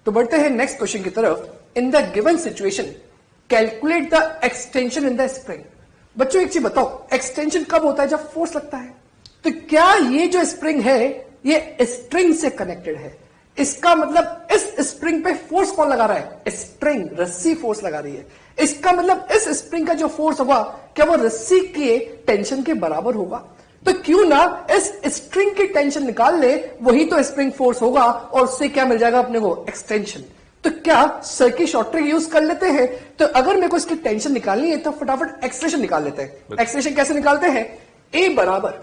तो बढ़ते हैं नेक्स्ट क्वेश्चन की तरफ। इन the given situation calculate the extension in the spring. बच्चों एक चीज बताओ, एक्सटेंशन कब होता है? जब फोर्स लगता है। तो क्या ये जो स्प्रिंग है ये स्ट्रिंग से कनेक्टेड है? इसका मतलब इस स्प्रिंग पे फोर्स कौन लगा रहा है? स्ट्रिंग, रस्सी फोर्स लगा रही है। इसका मतलब इस स्प्रिंग का जो फोर्स होगा क्या वो रस्सी के टेंशन के बराबर होगा? तो क्यों ना इस स्ट्रिंग की टेंशन निकाल ले, वही तो स्प्रिंग फोर्स होगा और उससे क्या मिल जाएगा अपने को? एक्सटेंशन। तो क्या सर की शॉर्ट ट्रिक यूज कर लेते हैं? तो अगर मेरे को इसकी टेंशन निकालनी है तो फटाफट एक्सलेशन निकाल लेते हैं। एक्सलेशन कैसे निकालते हैं? ए बराबर,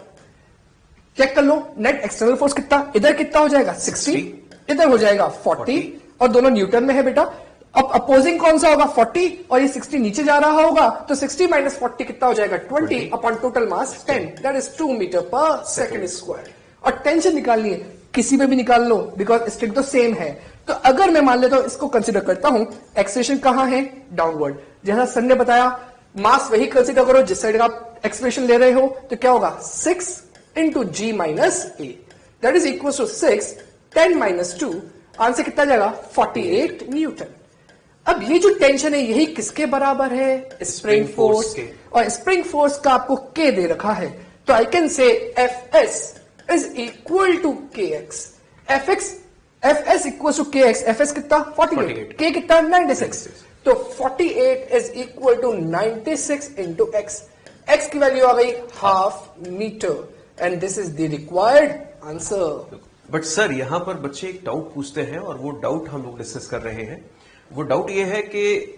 चेक कर लो, नेट एक्सटर्नल फोर्स कितना, इधर कितना हो जाएगा 60, इधर हो जाएगा 40 और दोनों न्यूटन में है बेटा। अब अपोजिंग कौन सा होगा? 40 और ये 60 नीचे जा रहा होगा तो 60 माइनस 40 कितना हो जाएगा? 20 upon total mass 10, that is 2 metre per second square. और टेंशन निकालनी है, किसी में भी निकाल लो बिकॉज स्ट्रिंग तो सेम है। तो अगर मैं मान लेता हूं इसको कंसीडर करता हूं, एक्सेलेरेशन कहां है? डाउनवर्ड। जैसा सर ने बताया मास वही कंसीडर करो जिस साइड आप एक्सेलेरेशन ले रहे हो। तो क्या होगा? 6 into g minus a, that is equal to 6, 10 minus 2, answer कितना जाएगा? 48 न्यूटन। अब ये जो टेंशन है यही किसके बराबर है? स्प्रिंग फोर्स के। और स्प्रिंग फोर्स का आपको के दे रखा है, तो I can say F S is equal to K X. F S equal to K X. F S कितना? 48, के कितना? 96। तो 48 is equal to 96 into X. X की वैल्यू आ गई half metre and this is the required answer. But sir यहां पर बच्चे एक डाउट पूछते हैं और वो डाउट हम लोग डिस्कस कर रहे हैं। वो डाउट ये है कि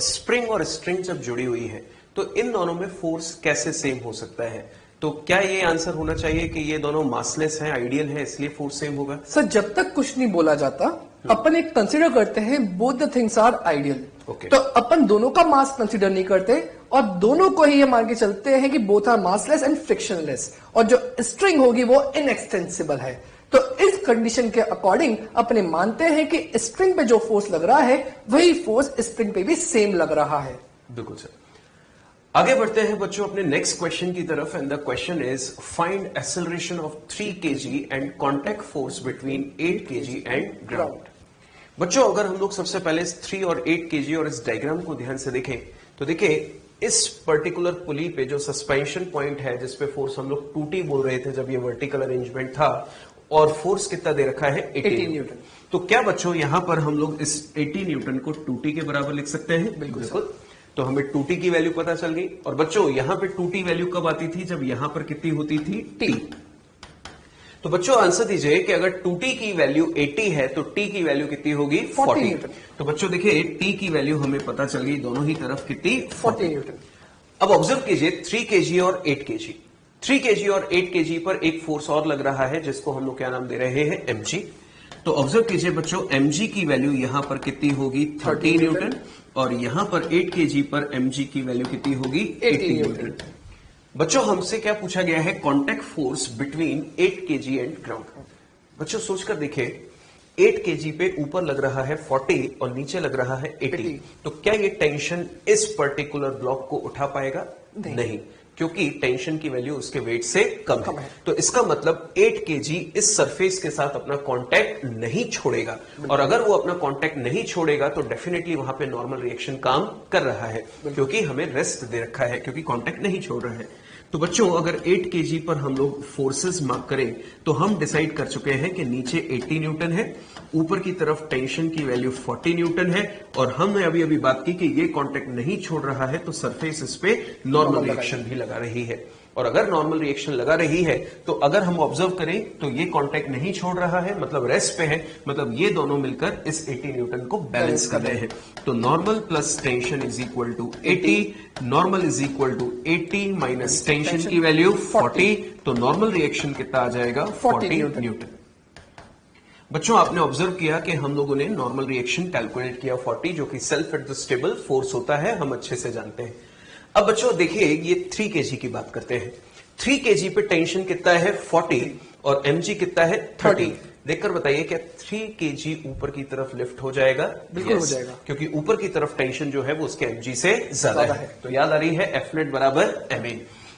स्प्रिंग और स्ट्रिंग जब जुड़ी हुई है तो इन दोनों में फोर्स कैसे सेम हो सकता है? तो क्या ये आंसर होना चाहिए कि ये दोनों मासलेस हैं, आइडियल है, इसलिए फोर्स सेम होगा? सर जब तक कुछ नहीं बोला जाता अपन एक कंसीडर करते हैं both the things are ideal. तो अपन दोनों का मास कंसीडर नहीं करते और दोनों को ही ये मान के चलते हैं कि both are massless and frictionless, और जो स्ट्रिंग होगी वो इनएक्सटेंसिबल है। तो इस कंडीशन के अकॉर्डिंग अपने मानते हैं कि स्प्रिंग पे जो फोर्स लग रहा है वही फोर्स स्प्रिंग पे भी सेम लग रहा है। बिल्कुल सर। आगे बढ़ते हैं बच्चों अपने नेक्स्ट क्वेश्चन की तरफ and the question is find acceleration of 3 kg and contact force between 8 kg and ground. बच्चों अगर हम लोग सबसे पहले 3 और 8 kg और इस डायग्राम को ध्यान से देखें तो देखिए इस पर्टिकुलर पुली पे जो सस्पेंशन पॉइंट है जिसपे फोर्स हम लोग 2T बोल रहे थे जब ये वर्टिकल अरेंजमेंट था, और फोर्स कितना दे रखा है? 80 न्यूटन। तो क्या बच्चों यहां पर हम लोग इस 80 न्यूटन को 2T के बराबर लिख सकते हैं? बिल्कुल। तो हमें 2T की वैल्यू पता चल गई। और बच्चों यहां पे 2T वैल्यू कब आती थी? जब यहां पर कितनी होती थी? T। तो बच्चों आंसर दीजिए कि अगर 2T की वैल्यू 80 है तो T की वैल्यू कितनी होगी? 40। तो बच्चों देखिए T की वैल्यू हमें पता चल गई दोनों ही तरफ कितनी? 40 न्यूटन। अब ऑब्जर्व कीजिए 3 kg और 8 kg। 3 kg और 8 kg पर एक फोर्स और लग रहा है जिसको हम लोग क्या नाम दे रहे हैं? mg। तो ऑब्जर्व कीजिए बच्चों mg की वैल्यू यहां पर कितनी होगी? 30 न्यूटन। और यहां पर 8 kg पर mg की वैल्यू कितनी होगी? 80 न्यूटन। बच्चों हमसे क्या पूछा गया है? Contact force between 8 kg and ground. बच्चों सोचकर देखिए 8 kg पे ऊपर लग रहा है 40 और नीचे लग रहा है 80। तो क्या ये टेंशन इस पर्टिकुलर ब्लॉक को उठा पाएगा? नहीं, क्योंकि टेंशन की वैल्यू उसके वेट से कम है। तो इसका मतलब 8 kg इस सरफेस के साथ अपना कांटेक्ट नहीं छोड़ेगा, और अगर वो अपना कांटेक्ट नहीं छोड़ेगा तो डेफिनेटली वहां पे नॉर्मल रिएक्शन काम कर रहा है, क्योंकि हमें रेस्ट दे रखा है, क्योंकि कांटेक्ट नहीं छोड़ रहा है। तो बच्चों अगर 8 kg पर हम लोग फोर्सेस मार्क करें तो हम डिसाइड कर चुके हैं कि नीचे 80 न्यूटन है, ऊपर की तरफ टेंशन की वैल्यू 40 न्यूटन है, और हमने अभी अभी बात की कि ये कांटेक्ट नहीं छोड़ रहा है तो सरफेस इस पे नॉर्मल रिएक्शन भी लगा रही है। और अगर नॉर्मल रिएक्शन लगा रही है तो अगर हम ऑब्जर्व करें तो ये कांटेक्ट नहीं छोड़ रहा है, मतलब रेस्ट पे है, मतलब ये दोनों मिलकर इस 80 न्यूटन को बैलेंस कर रहे हैं। तो normal plus tension is equal to 80, normal is equal to 80 minus tension की वैल्यू 40। तो नॉर्मल रिएक्शन कितना आ जाएगा? 40 न्यूटन। बच्चों आपने ऑब्जर्व किया कि हम लोगों ने नॉर्मल रिएक्शन कैलकुलेट किया 40, जो कि सेल्फ एडजस्टेबल फोर्स होता है, हम अच्छे से जानते हैं। अब बच्चों देखिए ये 3 kg की बात करते हैं। 3 kg पे टेंशन कितना है? 40 और mg कितना है? 30। देखकर बताइए क्या 3 kg ऊपर की तरफ लिफ्ट हो जाएगा? बिल्कुल हो जाएगा, क्योंकि ऊपर की तरफ टेंशन जो है वो उसके mg से ज्यादा है। तो याद आ रही है F net बराबर ma।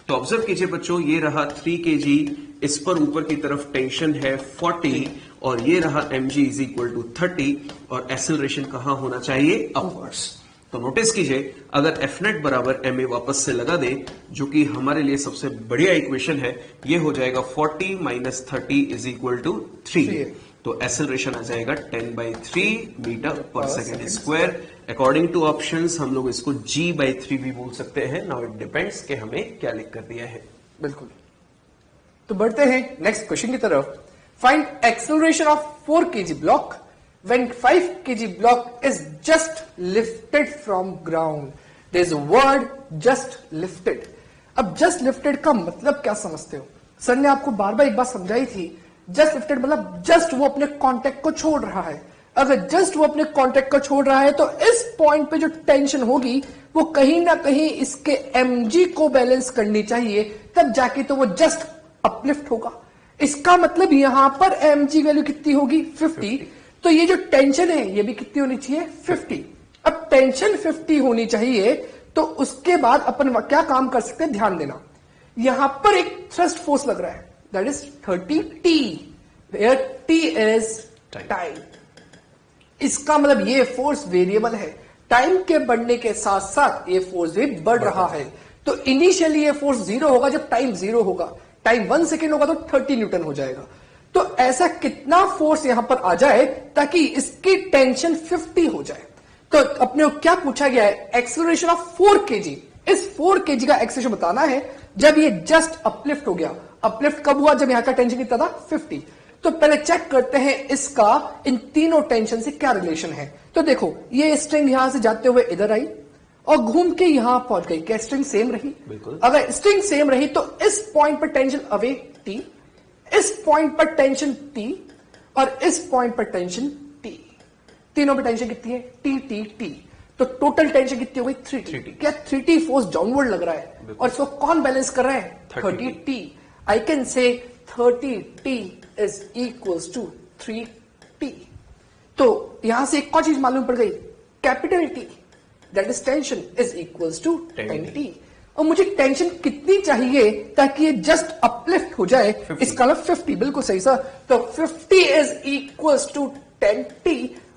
तो ऑब्जर्व कीजिए बच्चों, ये रहा 3 kg, इस पर ऊपर की तरफ टेंशन है 40 और ये रहा mg इज इक्वल टू 30 और एक्सेलरेशन कहां होना चाहिए? अपवर्ड्स। तो नोटिस कीजिए, अगर एफ नेट बराबर ma वापस से लगा दें, जो कि हमारे लिए सबसे बढ़िया इक्वेशन है, ये हो जाएगा 40 माइनस 30 इज इक्वल टू 3। तो एक्सेलरेशन आ जाएगा 10/3 metre per second square. According two options हम लोग इसको g/3 भी बोल सकते हैं। नाउ इट डिपेंड्स कि हमें क्या लिख कर दिया है। बिल्कुल। तो बढ़ते हैं नेक्स्ट क्वेश्चन की तरफ। Find acceleration of 4 kg block when 5 kg block is just lifted from ground. There is a word just lifted. अब just lifted का मतलब क्या समझते हो? सर ने आपको बार बार एक बात समझाई थी, just lifted मतलब just वो अपने कांटेक्ट को छोड़ रहा है। अगर just वो अपने कांटेक्ट को छोड़ रहा है तो इस पॉइंट पे जो टेंशन होगी वो कहीं ना कहीं इसके mg को बैलेंस करनी चाहिए, तब जाके तो वो जस्ट अपलिफ्ट होगा। इसका मतलब यहां पर mg वैल्यू कितनी होगी? 50। तो ये जो टेंशन है ये भी कितनी होनी चाहिए? 50। अब टेंशन 50 होनी चाहिए, तो उसके बाद अपन क्या काम कर सकते हैं? ध्यान देना, यहां पर एक थ्रस्ट फोर्स लग रहा है, that is 30t, where t is time. इसका मतलब ये फोर्स वेरिएबल है, टाइम के बढ़ने के साथ साथ ये फोर्स भी बढ़ रहा है। तो इनिशियली ये फोर्स 0 होगा जब टाइम 0 होगा, टाइम 1 सेकेंड होगा तो 30 न्यूटन हो जाएगा। तो ऐसा कितना फोर्स यहां पर आ जाए ताकि इसकी टेंशन 50 हो जाए? तो अपने को क्या पूछा गया है? Acceleration of 4 kg। इस 4 kg का एक्सेलरेशन बताना है जब ये जस्ट अपलिफ्ट हो गया। अपलिफ्ट कब हुआ? जब यहां का टेंशन कितना था? 50। तो पहले चेक करते हैं इसका इन तीनों टेंशन से क्या रिलेशन है। तो देखो, ये स्ट्रिंग यहां से जाते हुए इधर आई और घूम के यहां पहुंच गई। क्या स्ट्रिंग सेम रही? बिल्कुल। अगर स्ट्रिंग सेम रही तो इस पॉइंट पर टेंशन अवे t, इस पॉइंट पर टेंशन T और इस पॉइंट पर टेंशन T। तीनों पे टेंशन कितनी है? T। तो टोटल टेंशन कितनी हो गई? 3T। क्या 3T फोर्स डाउनवर्ड लग रहा है और इसको कौन बैलेंस कर रहा है? 30T। आई कैन से 30T is equals to 3T। तो यहां से एक और चीज मालूम पड़ गई, capital T that is tension is equals to 10T। और मुझे टेंशन कितनी चाहिए ताकि ये जस्ट अपलिफ्ट हो जाए? इसका मतलब 50। बिल्कुल सही सर। तो 50 इज इक्वल्स टू 10T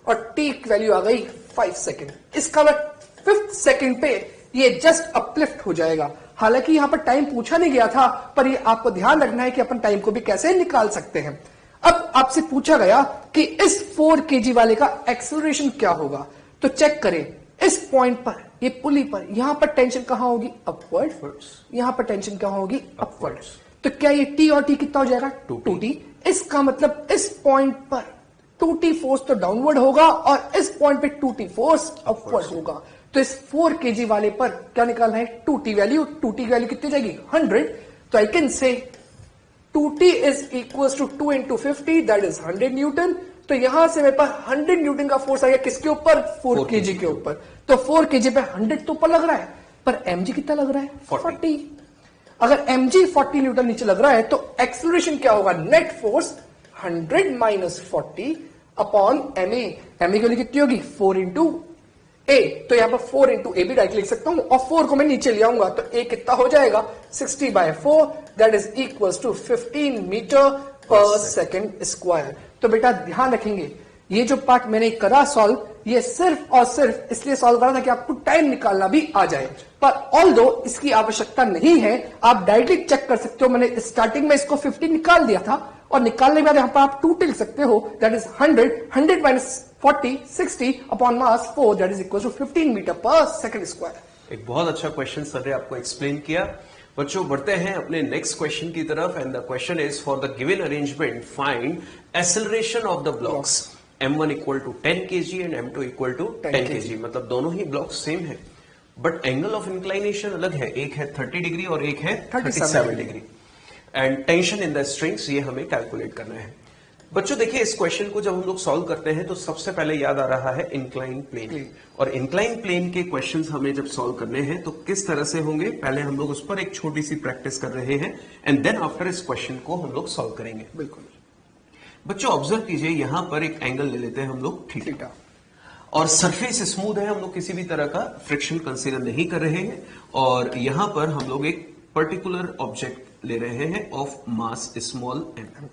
और T की वैल्यू आ गई 5 सेकेंड। इसका मतलब 5th सेकेंड पे ये जस्ट अपलिफ्ट हो जाएगा। हालांकि यहां पर टाइम पूछा नहीं गया था, पर ये आपको ध्यान रखना है कि अपन टाइम को भी कैसे निकाल सकते हैं। अब आपसे पूछा गया कि इस 4 kg वाले का एक्सेलरेशन क्या होगा, तो चेक करें। इस पॉइंट पर, ये पुली पर, यहां पर टेंशन कहां होगी? अपवर्ड। यहां पर टेंशन कहां होगी? अपवर्ड। तो क्या ये T और T कितना हो जाएगा? 2T। इसका मतलब इस पॉइंट पर 2T फोर्स तो डाउनवर्ड होगा और इस पॉइंट पे 2T फोर्स अपवर्ड होगा। तो इस 4 kg वाले पर क्या निकालना है? 2T value. 2T वैल्यू कितनी जाएगी? 100। तो I can say 2T is equal to 2 into 50 that is 100 newton. तो यहां से मेरे पास 100 न्यूटन का फोर्स आ गया किसके ऊपर? 4 kg के ऊपर। तो 4 kg पे 100 तो ऊपर लग रहा है, पर mg कितना लग रहा है? 40। अगर mg 40 न्यूटन नीचे लग रहा है तो एक्सेलरेशन क्या होगा? Net force 100 minus 40 upon ma। ma की वैल्यू कितनी होगी? 4 into a। तो यहां पर 4 into a भी डायरेक्ट लिख सकता हूं और 4 को मैं नीचे ले आऊंगा तो a कितना हो जाएगा? 60/4 that is equal to 15 metre per second square. तो बेटा ध्यान रखेंगे, ये जो पार्ट मैंने करा सॉल्व, ये सिर्फ और सिर्फ इसलिए सॉल्व करा था कि आपको टाइम निकालना भी आ जाए, पर ऑल्दो इसकी आवश्यकता नहीं है। आप डायरेक्टली चेक कर सकते हो, मैंने स्टार्टिंग में इसको 50 निकाल दिया था और निकालने के बाद यहां पर आप 2 लिख सकते हो, that is 100 minus 40 60 upon mass 4 that is equal to 15 metre per second square. एक बहुत अच्छा क्वेश्चन सर ने आपको एक्सप्लेन किया। बच्चों बढ़ते हैं अपने नेक्स्ट क्वेश्चन की तरफ and the question is for the given arrangement find acceleration of the blocks m1 equal to 10 kg and m2 equal to 10 kg। मतलब दोनों ही ब्लॉक्स सेम है बट एंगल ऑफ इंक्लाइनेशन अलग है, एक है 30 डिग्री और एक है 37 degree. And tension in the strings ये हमें कैलकुलेट करना है। बच्चों देखिए, इस क्वेश्चन को जब हम लोग सॉल्व करते हैं तो सबसे पहले याद आ रहा है इंक्लाइन प्लेन। और इंक्लाइन प्लेन के क्वेश्चंस हमें जब सॉल्व करने हैं तो किस तरह से होंगे, पहले हम लोग उस पर एक छोटी सी प्रैक्टिस कर रहे हैं एंड देन आफ्टर इस क्वेश्चन को हम लोग सॉल्व करेंगे। बिल्कुल बच्चों ऑब्जर्व कीजिए, यहां पर एक एंगल ले लेते हैं हम लोग थीटा और सरफेस स्मूथ है, हम लोग किसी भी तरह का फ्रिक्शन कंसीडर नहीं कर रहे हैं और यहां पर हम लोग एक पर्टिकुलर ऑब्जेक्ट ले रहे हैं ऑफ मास स्मॉल एम।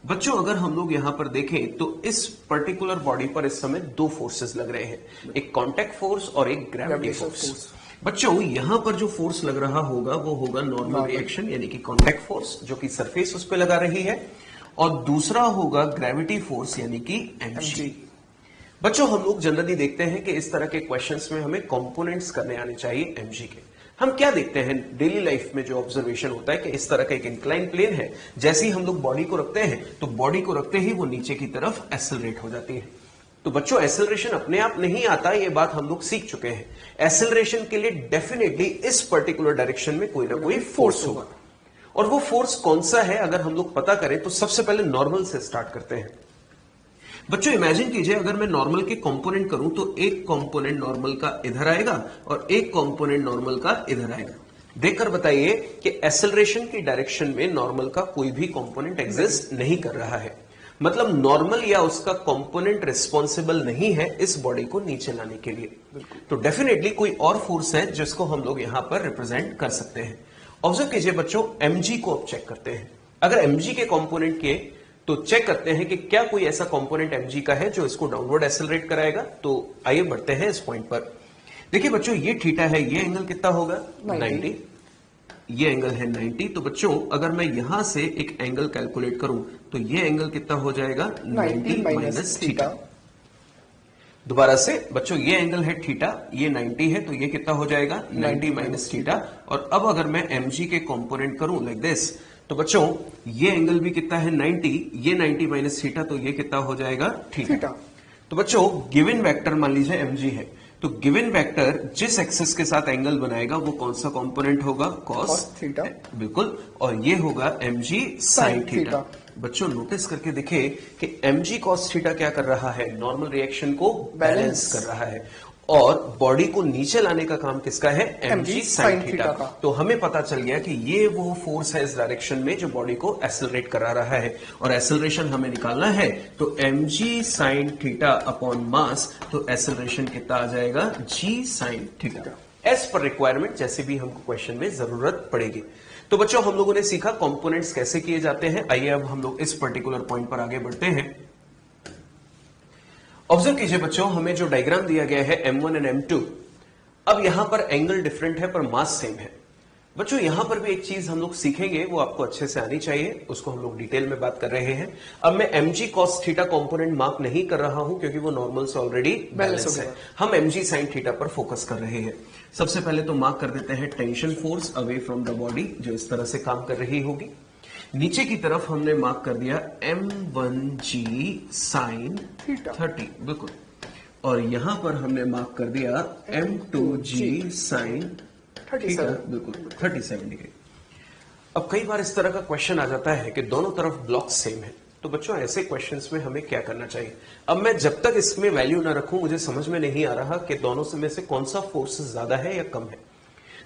बच्चों अगर हम लोग यहां पर देखें तो इस पर्टिकुलर बॉडी पर इस समय दो फोर्सेस लग रहे हैं, एक कांटेक्ट फोर्स और एक ग्रेविटी फोर्स। बच्चों यहां पर जो फोर्स लग रहा होगा वो होगा नॉर्मल रिएक्शन यानी कि कांटेक्ट फोर्स जो कि सरफेस उस पर लगा रही है, और दूसरा होगा ग्रेविटी फोर्स यानी कि mg। बच्चों हम लोग जनरली देखते हैं कि इस तरह के क्वेश्चंस में हमें कंपोनेंट्स करने आने चाहिए mg के। हम क्या देखते हैं डेली लाइफ में जो ऑब्जर्वेशन होता है कि इस तरह का एक इंक्लाइन प्लेन है, जैसे ही हम लोग बॉडी को रखते हैं तो बॉडी को रखते ही वो नीचे की तरफ एक्सेलरेट हो जाती है। तो बच्चों एक्सेलरेशन अपने आप नहीं आता, ये बात हम लोग सीख चुके हैं। एक्सेलरेशन के लिए डेफिनेटली इस पर्टिकुलर डायरेक्शन में कोई ना कोई फोर्स होगा, और वो फोर्स कौन सा है अगर हम लोग पता करें तो सबसे पहले नॉर्मल से स्टार्ट करते हैं। बच्चों इमेजिन कीजिए अगर मैं नॉर्मल के कंपोनेंट करूं तो एक कंपोनेंट नॉर्मल का इधर आएगा और एक कंपोनेंट नॉर्मल का इधर आएगा। देखकर बताइए कि एक्सेलरेशन की डायरेक्शन में नॉर्मल का कोई भी कंपोनेंट एग्जिस्ट नहीं कर रहा है, मतलब नॉर्मल या उसका कंपोनेंट रिस्पॉन्सिबल नहीं है इस बॉडी को नीचे लाने के लिए। तो डेफिनेटली कोई और फोर्स है जिसको हम लोग यहां पर रिप्रेजेंट कर सकते हैं। ऑब्जर्व कीजिए बच्चों, mg को अब चेक करते हैं। अगर mg के कंपोनेंट के तो चेक करते हैं कि क्या कोई ऐसा कंपोनेंट mg का है जो इसको डाउनवर्ड एक्सेलरेट कराएगा। तो आइए बढ़ते हैं इस पॉइंट पर। देखिए बच्चों ये थीटा है, ये एंगल कितना होगा 90, ये एंगल है 90। तो बच्चों अगर मैं यहां से एक एंगल कैलकुलेट करूं तो ये एंगल कितना हो जाएगा 90 माइनस थीटा। दोबारा से बच्चों ये एंगल है थीटा, ये 90 है तो ये कितना हो जाएगा 90 माइनस थीटा। और अब अगर मैं mg के कंपोनेंट करूं लाइक दिस तो बच्चों ये एंगल भी कितना है 90, ये 90 माइनस थीटा तो ये कितना हो जाएगा थीटा। तो बच्चों गिवन वेक्टर मान लीजिए mg है, तो गिवन वेक्टर जिस एक्सिस के साथ एंगल बनाएगा वो कौन सा कंपोनेंट होगा cos थीटा, बिल्कुल, और ये होगा mg sin थीटा। बच्चों नोटिस करके देखिए कि mg cos थीटा क्या कर रहा है, नॉर्मल रिएक्शन को बैलेंस कर रहा है, और बॉडी को नीचे लाने का काम किसका है mg sin थीटा का। तो हमें पता चल गया कि ये वो फोर्स है इस डायरेक्शन में जो बॉडी को एक्सेलरेट करा रहा है, और एक्सेलरेशन हमें निकालना है तो mg sin theta upon mass, तो एक्सेलरेशन कितना आ जाएगा g sin theta as per requirement, जैसे भी हमको क्वेश्चन में जरूरत पड़ेगी। तो बच्चों हम लोगों ने सीखा कंपोनेंट्स कैसे किए जाते हैं। आइए अब हम लोग इस पर्टिकुलर पॉइंट पर आगे बढ़ते हैं। ऑब्जर्व कीजिए बच्चों, हमें जो डायग्राम दिया गया है m1 एंड m2, अब यहां पर एंगल डिफरेंट है पर मास सेम है। बच्चों यहां पर भी एक चीज हम लोग सीखेंगे, वो आपको अच्छे से आनी चाहिए, उसको हम लोग डिटेल में बात कर रहे हैं। अब मैं mg cos theta component mark नहीं कर रहा हूं क्योंकि वो नॉर्मल से ऑलरेडी बैलेंस है। हम mg sin थीटा पर फोकस कर रहे हैं। सबसे पहले तो मार्क कर देते हैं tension force away from the body, जो इस तरह से काम कर रही होगी। नीचे की तरफ हमने मार्क कर दिया m1g sin 30, बिल्कुल, और यहां पर हमने मार्क कर दिया m2g sin 37, बिल्कुल 37 डिग्री। अब कई बार इस तरह का क्वेश्चन आ जाता है कि दोनों तरफ ब्लॉक सेम है, तो बच्चों ऐसे क्वेश्चंस में हमें क्या करना चाहिए। अब मैं जब तक इसमें वैल्यू ना रखूं मुझे समझ में नहीं आ रहा कि दोनों में से कौन सा फोर्स ज्यादा है या कम है।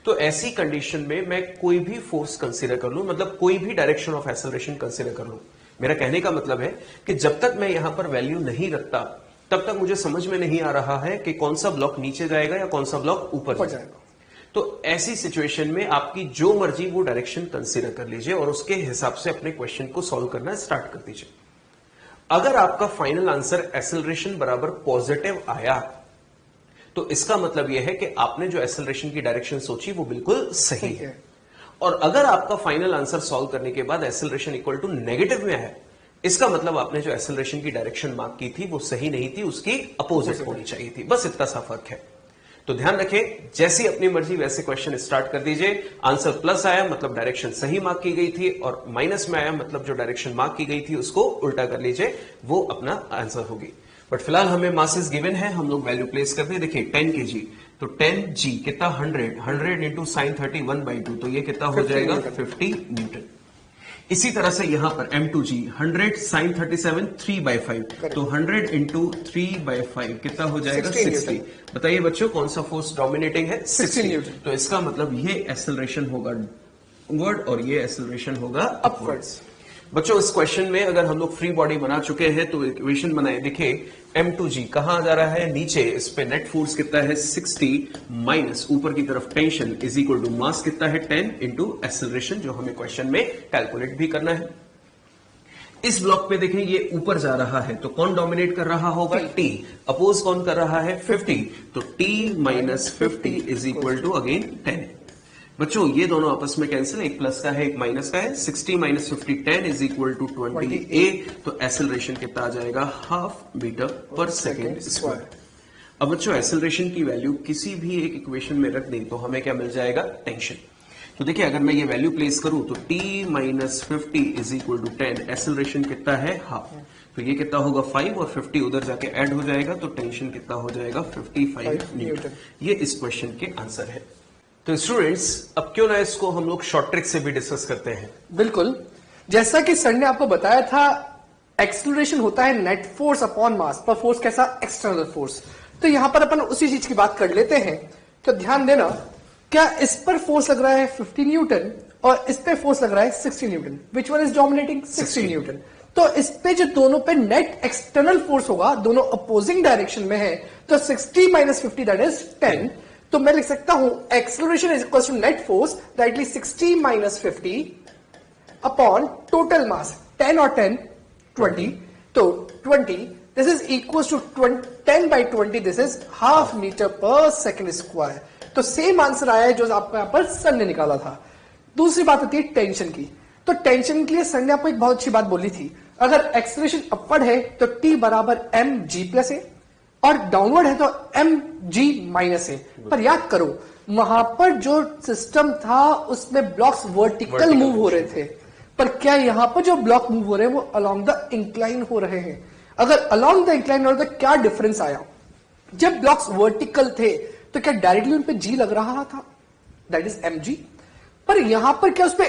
तो ऐसी कंडीशन में मैं कोई भी फोर्स कंसीडर कर लूं, मतलब कोई भी डायरेक्शन ऑफ एक्सेलरेशन कंसीडर कर लूं। मेरा कहने का मतलब है कि जब तक मैं यहां पर वैल्यू नहीं रखता तब तक मुझे समझ में नहीं आ रहा है कि कौन सा ब्लॉक नीचे जाएगा या कौन सा ब्लॉक ऊपर जाएगा। तो ऐसी सिचुएशन में आपकी जो मर्जी वो डायरेक्शन कंसीडर कर लीजिए और उसके हिसाब से अपने क्वेश्चन को सॉल्व करना स्टार्ट कर दीजिए। अगर आपका फाइनल आंसर एक्सेलरेशन बराबर पॉजिटिव आया तो इसका मतलब यह है कि आपने जो एक्सेलरेशन की डायरेक्शन सोची वो बिल्कुल सही है। और अगर आपका फाइनल आंसर सॉल्व करने के बाद एक्सेलरेशन इक्वल टू नेगेटिव में है, इसका मतलब आपने जो एक्सेलरेशन की डायरेक्शन मार्क की थी वो सही नहीं थी, उसकी अपोजिट होनी चाहिए थी। बस इतना सा फर्क है। तो ध्यान रखें, जैसी अपनी मर्जी वैसे क्वेश्चन स्टार्ट कर दीजिए। आंसर प्लस आया मतलब डायरेक्शन सही मार्क की गई थी, और माइनस में आया मतलब जो डायरेक्शन मार्क की गई थी उसको उल्टा कर लीजिए, वो अपना आंसर होगी। बट फिलहाल हमें मासेस गिवन है, हम लोग वैल्यू प्लेस करते हैं। देखिए 10 kg, तो 10g कितना 100 इंटू साइन 30 1/2, तो ये कितना हो जाएगा 50 न्यूटन। इसी तरह से यहां पर m2g 100 साइन 37 3/5, तो 100 इंटू 3/5 कितना हो जाएगा 60। बताइए बच्चों कौन सा फोर्स डोमिनेटिंग है 60 न्यूटन। तो इसका मतलब ये एक्सेलरेशन होगा डाउनवर्ड और ये एक्सेलरेशन होगा अपवर्ड्स। बच्चों इस क्वेश्चन में अगर हम लोग फ्री बॉडी बना चुके हैं तो इक्वेशन बनाए, देखिए m2g कहां जा रहा है, नीचे, इस पे नेट फोर्स कितना है 60 माइनस ऊपर की तरफ tension is equal to mass कितना है 10 इंटू एक्सेलरेशन, जो हमें क्वेश्चन में कैलकुलेट भी करना है। इस ब्लॉक पे देखें ये ऊपर जा रहा है तो कौन डोमिनेट कर रहा होगा, t, अपोज कौन कर रहा है 50, तो t minus 50 is equal to again 10। बच्चों ये दोनों आपस में कैंसिल, एक प्लस का है एक माइनस का है, 60 minus 50 10 is equal to 20a, तो एक्सेलरेशन कितना आ जाएगा half metre per second square. अब बच्चों एक्सेलरेशन की वैल्यू किसी भी एक इक्वेशन में रख दें तो हमें क्या मिल जाएगा, टेंशन। तो देखिए अगर मैं ये वैल्यू प्लेस करूं तो t minus 50 is equal to 10, acceleration कितना है हाफ, तो ये कितना होगा 5 और 50 उधर जाके ऐड हो जाएगा तो टेंशन कितना हो जाएगा 55 न्यूटन। ये इस क्वेश्चन के आंसर है। तो स्टूडेंट्स अब क्यों ना इसको हम लोग शॉर्ट ट्रिक से भी डिस्कस करते हैं। बिल्कुल, जैसा कि सर ने आपको बताया था एक्सेलरेशन होता है नेट फोर्स अपॉन मास, पर फोर्स कैसा, एक्सटर्नल फोर्स। तो यहां पर अपन उसी चीज की बात कर लेते हैं। तो ध्यान देना, क्या इस पर फोर्स लग रहा है 50 न्यूटन और इस पे फोर्स लग रहा है 60 Newton, which one is dominating, 60 Newton. तो इस पे जो दोनों पे नेट एक्सटर्नल फोर्स होगा, दोनों अपोजिंग डायरेक्शन में है, तो 60 माइनस 50 दैट इज 10। तो मैं लिख सकता हूं acceleration is equal to net force directly 60 minus 50 upon total mass 10 और 10 20, तो 20 this is equal to 10 by 20, this is half metre per second square. तो सेम आंसर आया है जो आपको यहां पर सर ने निकाला था। दूसरी बात होती है टेंशन की। तो टेंशन के लिए सर ने आपको एक बहुत अच्छी बात बोली थी, अगर एक्सेलरेशन अपवर्ड है तो t बराबर एम जी प्लस ए और डाउनवर्ड है तो एम जी माइनस ए। पर याद करो वहां पर जो सिस्टम था उसमें ब्लॉक्स वर्टिकल मूव हो रहे थे, पर क्या यहां पर जो ब्लॉक मूव हो रहे हैं वो अलोंग द इंक्लाइन हो रहे हैं। अगर अलोंग द इंक्लाइन हो रहे तो क्या डिफरेंस आया, जब ब्लॉक्स वर्टिकल थे तो क्या डायरेक्टली उन पे जी लग रहा था, दैट इज एम जी, पर यहां पर क्या उस पे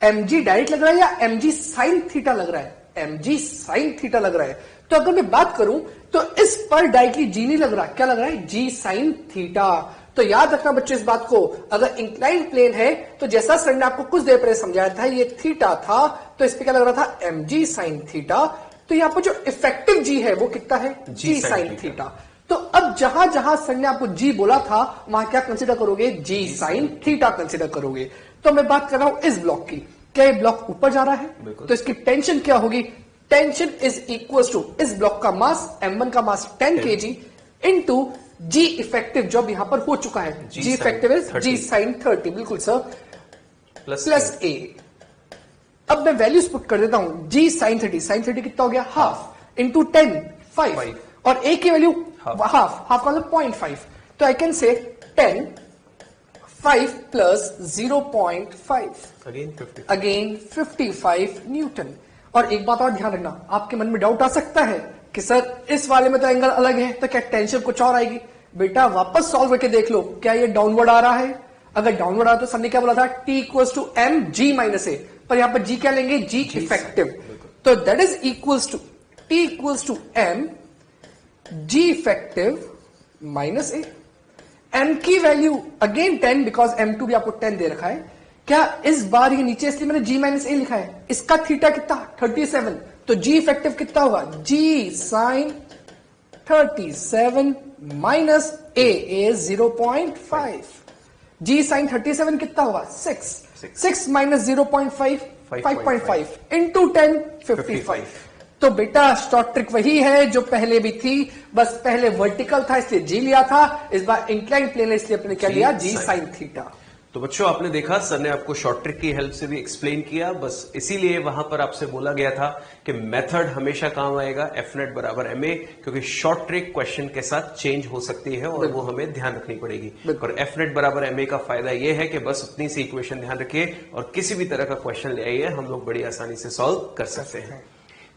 एम जी डायरेक्ट लग रहा है या एम जी साइन थीटा लग रहा है, एम जी साइन थीटा लग रहा है। तो अगर मैं बात करूं तो इस पर डायरेक्टली जी नहीं लग रहा, क्या लग रहा है, जी साइन थीटा। तो याद रखना बच्चों इस बात को, अगर इंक्लाइन प्लेन है तो जैसा सर ने आपको कुछ देर पहले समझाया था ये थीटा था, तो इस पे क्या लग रहा था, एम जी साइन थीटा। तो यहां पर जो इफेक्टिव जी है वो कितना है, जी साइन थीटा। तो अब जहां जहां सर ने आपको जी बोला था वहां क्या कंसीडर करोगे, जी साइन थीटा कंसीडर करोगे। तो मैं बात कर रहा हूं इस ब्लॉक की, क्या ये ब्लॉक ऊपर जा रहा है तो इसकी टेंशन क्या होगी, टेंशन इज इक्वल टू इस ब्लॉक का मास m1 का मास 10 kg इनटू जी इफेक्टिव जो अब यहां पर हो चुका है, जी इफेक्टिव इज जी साइन 30, बिल्कुल सर, प्लस ए। अब मैं वैल्यूज पुट कर देता हूं, जी साइन 30 कितना हो गया, हाफ इंटू 10 5 और ए की वैल्यू हाफ का मतलब 0.5, तो आई कैन से 10 5 प्लस 0.5 अगेन 55 न्यूटन। और एक बात और ध्यान रखना, आपके मन में डाउट आ सकता है कि सर इस वाले में तो एंगल अलग है तो क्या टेंशन कुछ और आएगी। बेटा वापस सॉल्व करके देख लो, क्या ये डाउनवर्ड आ रहा है, अगर डाउनवर्ड आ रहा तो सर ने क्या बोला था, t equals to M G minus A, पर यहां पर g क्या लेंगे, g इफेक्टिव, तो that is equals to t equals to M G effective minus A. m की वैल्यू अगेन 10 बिकॉज m2 भी आपको 10 दे रखा है, क्या इस बार ये नीचे इसलिए मैंने g माइनस ए लिखा है, इसका थीटा कितना 37, तो g इफेक्टिव कितना होगा, g sine 37 minus a is 0.5, g sine 37 कितना होगा 6 माइनस 0.5 5.5 इंटू 10 55। तो बेटा शॉर्ट ट्रिक वही है जो पहले भी थी, बस पहले वर्टिकल था इसलिए जी लिया था, इस बार इंक्लाइन प्लेन है इसलिए अपने क्या लिया, जी साइन थीटा। तो बच्चों आपने देखा सर ने आपको शॉर्ट ट्रिक की हेल्प से भी एक्सप्लेन किया, बस इसीलिए वहां पर आपसे बोला गया था कि मेथड हमेशा काम आएगा एफ नेट बराबर एम ए, क्योंकि शॉर्ट ट्रिक क्वेश्चन के साथ चेंज हो सकती है और वो हमें ध्यान रखनी पड़ेगी। और एफ नेट बराबर एम ए का फायदा यह है कि बस उतनी सी इक्वेशन ध्यान रखिए और किसी भी तरह का क्वेश्चन ले आइए, हम लोग बड़ी आसानी से सॉल्व कर सकते हैं।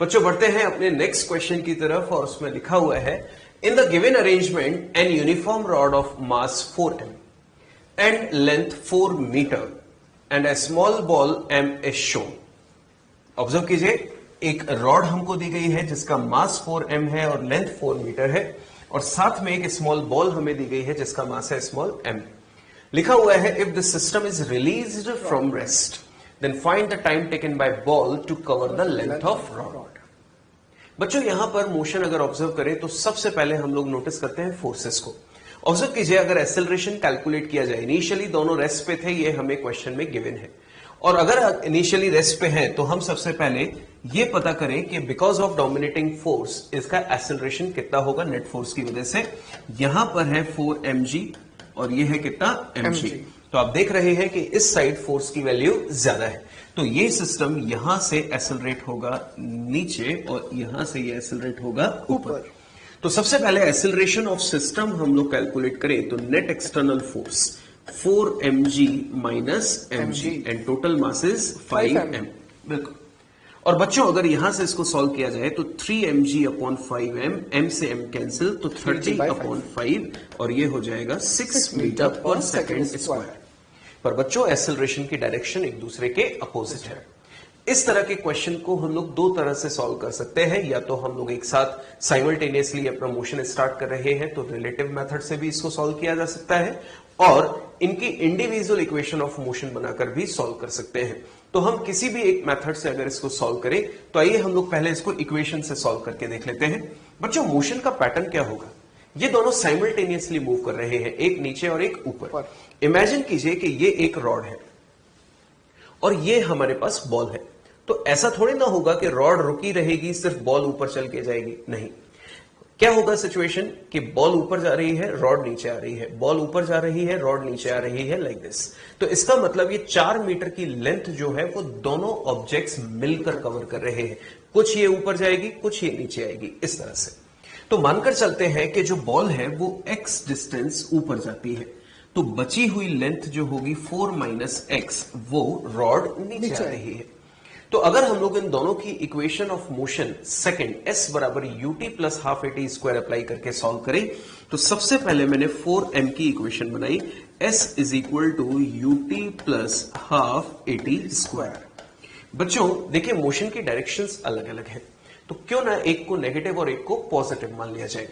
बच्चों बढ़ते हैं अपने नेक्स्ट क्वेश्चन की तरफ और उसमें लिखा हुआ है, in the given arrangement an uniform rod of mass 4m and length 4 meter and a small ball m is shown। Observe कीजिए, एक रॉड हमको दी गई है जिसका मास 4m है और लेंथ 4 मीटर है, और साथ में एक स्मॉल बॉल हमें दी गई है जिसका मास है स्मॉल m। लिखा हुआ है if the system is released from rest then find the time taken by ball to cover the length of rod. बच्चों यहां पर मोशन अगर ऑब्जर्व करें तो सबसे पहले हम लोग नोटिस करते हैं फोर्सेस को। ऑब्जर्व कीजिए, अगर एक्सेलरेशन कैलकुलेट किया जाए, इनिशियली दोनों रेस्ट पे थे, ये हमें क्वेश्चन में गिवन है, और अगर इनिशियली रेस्ट पे है तो हम सबसे पहले ये पता करें कि बिकॉज ऑफ डोमिनेटिंग फोर्स इसका एक्सेलरेशन कितना होगा नेट फोर्स की वजह से। यहां पर है 4 mg और ये है कितना mg। तो आप देख रहे हैं कि इस साइड फोर्स की वैल्यू ज्यादा है, तो ये सिस्टम यहां से एक्सेलरेट होगा नीचे और यहां से ये एक्सेलरेट होगा ऊपर। तो सबसे पहले एक्सेलरेशन ऑफ सिस्टम हम लोग कैलकुलेट करें तो net external force 4 mg minus mg and total mass is 5 m। बिल्कुल। और बच्चों अगर यहां से इसको सॉल्व किया जाए तो 3 mg अपॉन 5m, m से m कैंसिल, तो 30 अपॉन 5 और ये हो जाएगा 6 मीटर पर सेकेंड स्क्वायर। पर बच्चों एक्सेलरेशन की डायरेक्शन एक दूसरे के अपोजिट है। इस तरह के क्वेश्चन को हम लोग दो तरह से सॉल्व कर सकते हैं, या तो हम लोग एक साथ साइमल्टेनियसली अपना मोशन स्टार्ट कर रहे हैं तो रिलेटिव मेथड से भी इसको सॉल्व किया जा सकता है, और इनकी इंडिविजुअल इक्वेशन ऑफ मोशन बनाकर भी सॉल्व कर सकते हैं। तो हम किसी भी एक मेथड से अगर इसको सॉल्व करें तो आइए हम लोग पहले इसको इक्वेशन से सॉल्व करके देख लेते हैं। बच्चों मोशन का पैटर्न क्या होगा, ये दोनों साइमल्टेनियसली मूव कर रहे हैं, एक नीचे और एक ऊपर। इमेजिन कीजिए कि ये एक रॉड है और ये हमारे पास बॉल है, तो ऐसा थोड़ी ना होगा कि रॉड रुकी रहेगी सिर्फ बॉल ऊपर चल के जाएगी, नहीं। क्या होगा सिचुएशन कि बॉल ऊपर जा रही है, रॉड नीचे आ रही है, बॉल ऊपर जा रही है, रॉड नीचे आ रही है, लाइक दिस। तो इसका मतलब ये 4 मीटर की लेंथ जो है वो दोनों ऑब्जेक्ट्स मिलकर कवर कर रहे हैं, कुछ ये ऊपर जाएगी, कुछ ये नीचे आएगी, इस तरह से। तो मानकर चलते हैं कि जो बॉल है वो x डिस्टेंस ऊपर जाती है, तो बची हुई लेंथ जो होगी 4 माइनस x वो रॉड नीचे आ रही है। तो अगर हम लोग इन दोनों की equation of motion second s बराबर ut plus half at square apply करके सॉल्व करें तो सबसे पहले मैंने 4m की इक्वेशन बनाई, s is equal to ut plus half at square. बच्चों देखिए मोशन की डायरेक्शंस अलग अलग है, तो क्यों ना एक को नेगेटिव और एक को पॉजिटिव मान लिया जाए।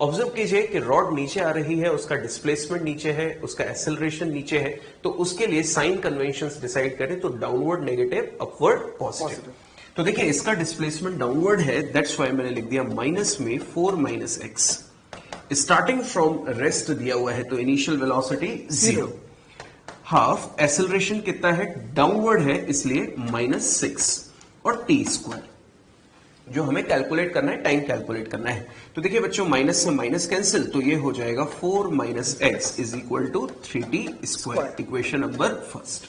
ऑब्जर्व कीजिए कि रॉड नीचे आ रही है, उसका डिस्प्लेसमेंट नीचे है, उसका एक्सेलरेशन नीचे है, तो उसके लिए साइन कन्वेंशंस डिसाइड करें तो डाउनवर्ड नेगेटिव, अपवर्ड पॉजिटिव। तो देखिए इसका डिस्प्लेसमेंट डाउनवर्ड है, दैट्स व्हाई मैंने लिख दिया माइनस में 4 minus x. Starting from rest दिया हुआ है तो इनिशियल वेलोसिटी 0, हाफ एक्सेलरेशन कितना है, डाउनवर्ड है इसलिए -6 और टी स्क्वायर जो हमें कैलकुलेट करना है, टाइम कैलकुलेट करना है। तो देखिए बच्चों माइनस से माइनस कैंसिल, तो ये हो जाएगा 4 minus x is equal to 3t square, equation number first.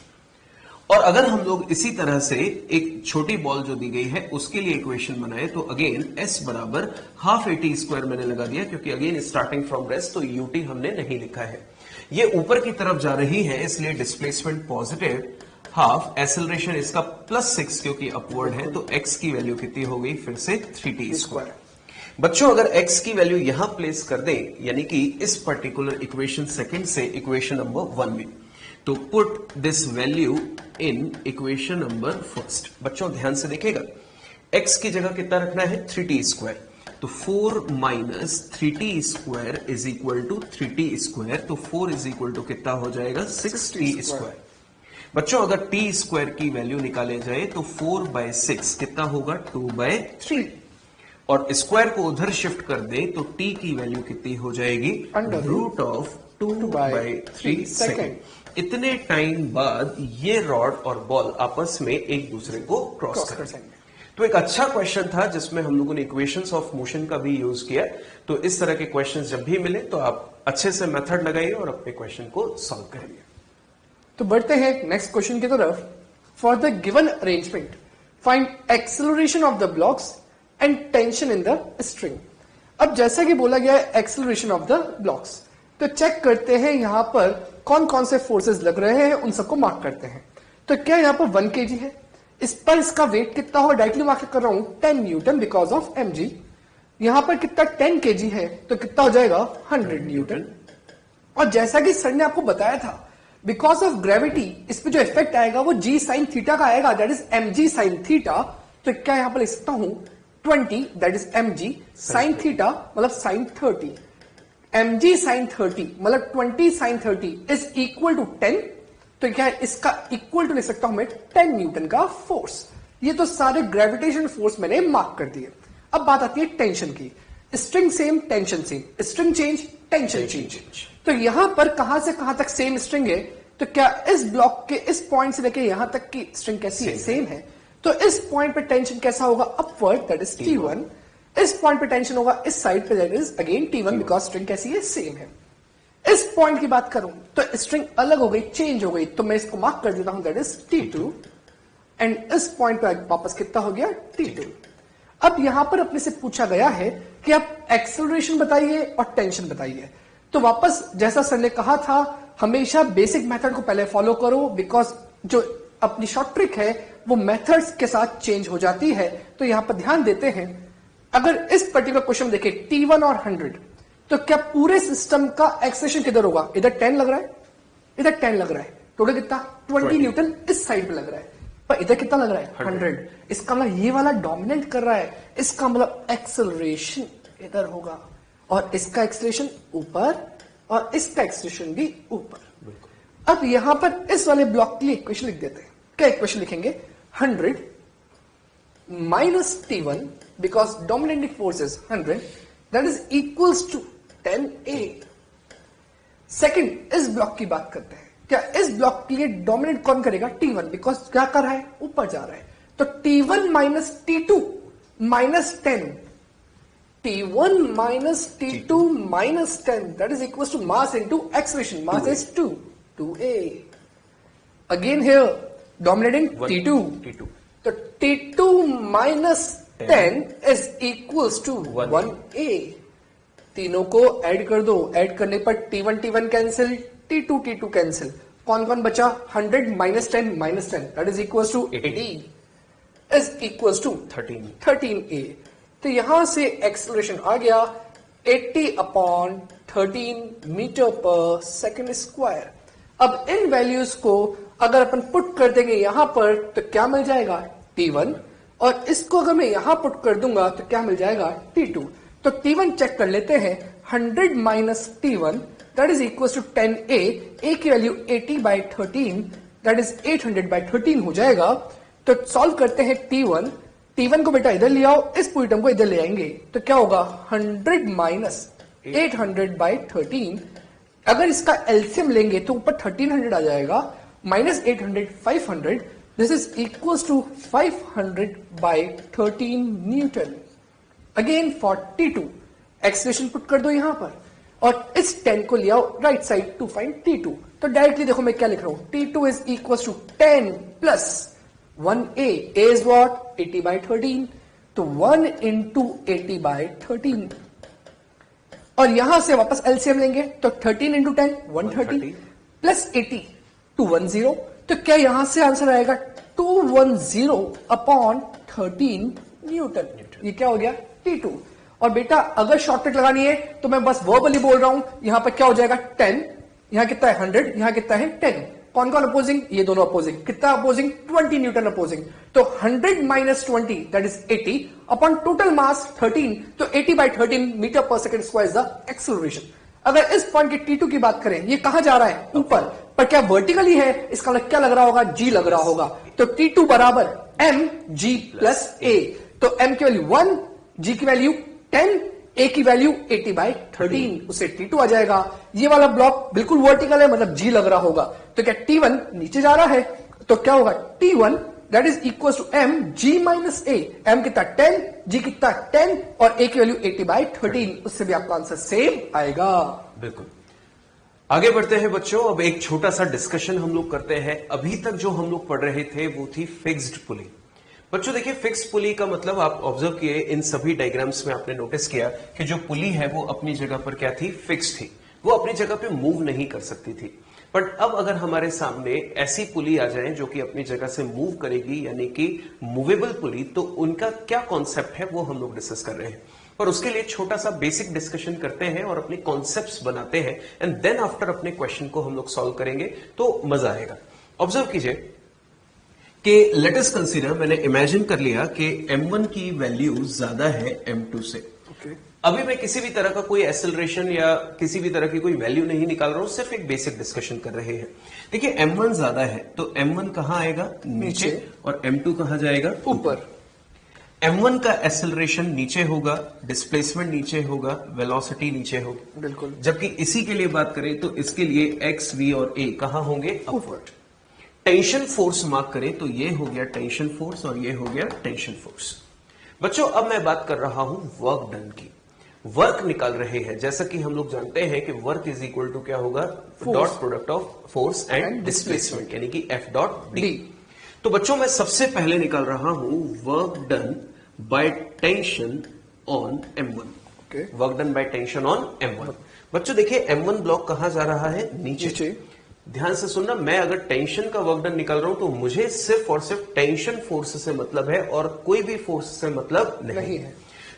और अगर हम लोग इसी तरह से एक छोटी बॉल जो दी गई है उसके लिए इक्वेशन बनाए तो अगेन s बराबर हाफ at स्क्वायर मैंने लगा दिया, क्योंकि अगेन स्टार्टिंग फ्रॉम रेस्ट तो ut हमने नहीं लिखा है। ये ऊपर की तरफ जा रही है इसलिए डिस्प्लेसमेंट पॉजिटिव, हाफ एक्सेलरेशन इसका +6 क्योंकि अपवर्ड है, तो x की वैल्यू कितनी हो गई फिर से 3t स्क्वायर। बच्चों अगर x की वैल्यू यहां प्लेस कर दें, यानी कि इस पर्टिकुलर इक्वेशन सेकंड से इक्वेशन नंबर 1 में, तो put this value in equation number first. बच्चों ध्यान से देखिएगा, x की जगह कितना रखना है 3t स्क्वायर, तो 4 minus 3t square is equal to 3t square, तो 4 इज इक्वल टू कितना हो जाएगा 6t स्क्वायर। बच्चों अगर t स्क्वायर की वैल्यू निकाले जाए तो 4/6 कितना होगा 2/3, और स्क्वायर को उधर शिफ्ट कर दे तो t की वैल्यू कितनी हो जाएगी रूट ऑफ 2/3 सेकेंड। इतने टाइम बाद ये रॉड और बॉल आपस में एक दूसरे को क्रॉस करेंगे। तो एक अच्छा क्वेश्चन था जिसमें हम लोगों ने इक्वेशंस ऑफ मोशन का भी यूज किया। तो इस तरह के क्वेश्चंस जब भी मिले तो आप अच्छे से मेथड लगाइए और अपने क्वेश्चन को सॉल्व करिए। तो बढ़ते हैं नेक्स्ट क्वेश्चन की तरफ। For the given arrangement find acceleration of the blocks and tension in the string. अब जैसा कि बोला गया है एक्सेलरेशन ऑफ द ब्लॉक्स, तो चेक करते हैं यहां पर कौन कौन से फोर्सेस लग रहे हैं, उन सबको मार्क करते हैं। तो क्या यहां पर 1 kg है, इस पर इसका वेट कितना हो, डायरेक्टली मार्क कर रहा हूं 10 न्यूटन बिकॉज ऑफ mg। यहां पर कितना 10 kg है तो कितना हो जाएगा 100 न्यूटन। और जैसा कि सर ने आपको बताया था बिकॉज ऑफ ग्रेविटी इस पे जो इफेक्ट आएगा वो g साइन थीटा का आएगा, that is mg sine theta. तो क्या यहां पर लिख सकता हूं 20 that is mg sine theta मतलब साइन 30, mg साइन 30 मतलब 20 साइन 30 इज इक्वल टू 10 तो क्या है, इसका इक्वल टू लिख सकता हूं मैं 10 न्यूटन का फोर्स। ये तो सारे ग्रेविटेशन फोर्स मैंने मार्क कर दिए। अब बात आती है टेंशन की। String same, tension same, string change, tension change. तो यहां पर कहां से कहां तक सेम स्ट्रिंग है, तो क्या इस ब्लॉक के इस पॉइंट से लेके यहां तक की स्ट्रिंग कैसी है, सेम है। तो इस पॉइंट पे टेंशन कैसा होगा, अपवर्ड, दैट इज T1। इस पॉइंट पे टेंशन होगा इस साइड पे, that is again T1, because string कैसी है, सेम है। इस पॉइंट की बात करूं तो स्ट्रिंग अलग हो गई, चेंज हो गई, तो मैं इसको मार्क कर देता हूं, दैट इज T2। एंड इस पॉइंट पे वापस कितना हो गया, T2। अब यहां पर अपने से पूछा गया है कि आप एक्सेलरेशन बताइए और टेंशन बताइए। तो वापस जैसा सर ने कहा था, हमेशा बेसिक मेथड को पहले फॉलो करो, बिकॉज जो अपनी शॉर्ट ट्रिक है वो मेथड्स के साथ चेंज हो जाती है। तो यहां पर ध्यान देते हैं, अगर इस पर्टिकुलर क्वेश्चन देखें T1 और 100, तो क्या पूरे सिस्टम का एक्सेलरेशन किधर होगा, इधर 10 लग रहा है, इधर 10 लग रहा है, टोटल कितना 20 न्यूटन इस साइड पे लग रहा है, पर इधर कितना लग रहा है 100। इसका मतलब ये वाला डोमिनेट कर रहा है, इसका मतलब एक्सेलरेशन इधर होगा, और इसका एक्सेलरेशन ऊपर, और इसका एक्सेलरेशन भी ऊपर। अब यहां पर इस वाले ब्लॉक के लिए इक्वेशन लिख देते हैं। क्या इक्वेशन लिखेंगे, 100 minus T1, because dominating force is 100, that is equals to 10A। Second, इस ब्लॉक की बात करते हैं। क्या इस ब्लॉक के लिए डोमिनेट कौन करेगा, T1, बिकॉज क्या कर रहा है, ऊपर जा रहा है। तो T1 minus T2 minus 10, T1 minus T2 minus 10, that is equals to mass into acceleration. Mass is 2A. Again here, dominating T2. So T2 minus 10 is equals to 1A. तीनों को ऐड कर दो, ऐड करने पर T1 cancel, T2 cancel, कौन कौन बचा, 100 minus 10, that is equals to 80 is equals to 13A. तो यहां से एक्सेलरेशन आ गया 80/13 मीटर पर सेकेंड स्क्वायर। अब इन वैल्यूज को अगर अपन पुट कर देंगे यहां पर, तो क्या मिल जाएगा, T1, और इसको अगर मैं यहां पुट कर दूंगा तो क्या मिल जाएगा, T2। तो T1 चेक कर लेते हैं, 100 minus T1, that is equal to 10A। A की वैल्यू 80/13, दैट इज 800/13 हो जाएगा। तो सॉल्व करते हैं T1 को बेटा इधर ले आओ, इस पूरी टर्म को इधर ले आएंगे, तो क्या होगा, 100 माइनस 800/13। अगर इसका एलसीएम लेंगे तो ऊपर 1300 आ जाएगा, minus 800 500, this is equal to 500/13 newton. Again for T2 acceleration put कर दो यहां पर, और इस 10 को ले आओ right side to find T2। तो डायरेक्टली देखो मैं क्या लिख रहा हूं, T2 is equal to 10 plus 1A, A is what, 80/13, तो 1 into 80/13, और यहां से वापस एलसीएम लेंगे तो 13 into 10 130 प्लस 80 210। तो क्या यहां से आंसर आएगा 210/13 न्यूटन। ये क्या हो गया, T2। और बेटा अगर शॉर्टकट लगानी है तो मैं बस वर्बली बोल रहा हूं, यहां पर क्या हो जाएगा 10, यहां कितना है 100, यहां कितना है 10, कौन कौन अपोजिंग, ये दोनों अपोजिंग, कितना अपोजिंग 20 न्यूटन अपोजिंग। तो 100 minus 20 that is 80 upon total मास 13, तो 80/13 metre per second square is the acceleration. अगर इस पॉइंट के T2 की बात करें, ये कहां जा रहा है, ऊपर, पर क्या वर्टिकली है, इसका मतलब क्या लग रहा होगा, G लग रहा होगा। तो T2 बराबर mg प्लस A। तो m की वैल्यू 1, G की वैल्यू 10, A की वैल्यू 80/13, उससे T2 आ जाएगा। ये वाला ब्लॉक बिल्कुल वर्टिकल है, मतलब G लग रहा होगा। तो क्या T1 नीचे जा रहा है, तो क्या होगा T1 that is equal to m G minus A। m कितना 10, G कितना 10, और A की वैल्यू 80/13, उससे भी आपका आंसर सेम आएगा। बिल्कुल। आगे बढ़ते हैं बच्चों, अब एक छोटा सा डिस्कशन हम लोग करते हैं। अभी तक जो हम लोग पढ़ रहे थे वो थी फिक्स्ड पुली। बच्चों देखिए, फिक्स्ड पुली का मतलब आप ऑब्जर्व किए, इन सभी डायग्राम्स में आपने नोटिस किया कि जो पुली है वो अपनी जगह पर क्या थी, फिक्स थी, वो अपनी जगह पे मूव नहीं कर सकती थी। बट अब अगर हमारे सामने ऐसी पुली आ जाए जो कि अपनी जगह से मूव करेगी, यानी कि मूवेबल पुली, तो उनका क्या कॉन्सेप्ट है वो हम लोग डिस्कस कर रहे हैं। और उसके लिए छोटा सा बेसिक डिस्कशन करते हैं और अपने कॉन्सेप्ट्स बनाते हैं, एंड देन आफ्टर अपने क्वेश्चन को हम लोग सॉल्व करेंगे, तो मजा आएगा। ऑब्जर्व कीजिए कि लेट अस कंसीडर, मैंने इमेजिन कर लिया कि m1 की वैल्यू ज्यादा है m2 से, ओके अभी मैं किसी भी तरह का कोई एक्सेलरेशन या किसी भी तरह की कोई वैल्यू नहीं निकाल रहा हूं, सिर्फ एक बेसिक डिस्कशन कर रहे हैं। देखिए m1 ज्यादा है तो m1 कहां आएगा, नीचे, और m2 कहां जाएगा, ऊपर। m1 का एक्सेलरेशन नीचे होगा, डिस्प्लेसमेंट नीचे होगा, वेलोसिटी नीचे होगी। बिल्कुल। जबकि इसी के लिए बात करें तो इसके लिए x, v और a कहां होंगे, अपवर्ड। टेंशन फोर्स मार्क करें तो ये हो गया टेंशन फोर्स और ये हो गया टेंशन फोर्स। बच्चों अब मैं बात कर रहा हूं वर्क डन की। वर्क निकाल रहे हैं, जैसा कि हम लोग जानते हैं कि वर्क इज इक्वल टू क्या होगा, dot product of force and displacement, यानी कि F डॉट डी। तो बच्चों मैं सबसे पहले निकाल रहा हूं work done by tension on M1। Okay. Work done by tension on M1। बच्चों देखिए M1 ब्लॉक कहां जा रहा है, नीचे। ध्यान से सुनना, मैं अगर टेंशन का वर्क डन निकाल रहा हूं तो मुझे सिर्फ और सिर्फ टेंशन फोर्स से मतलब है और कोई भी फोर्स से मतलब नहीं है।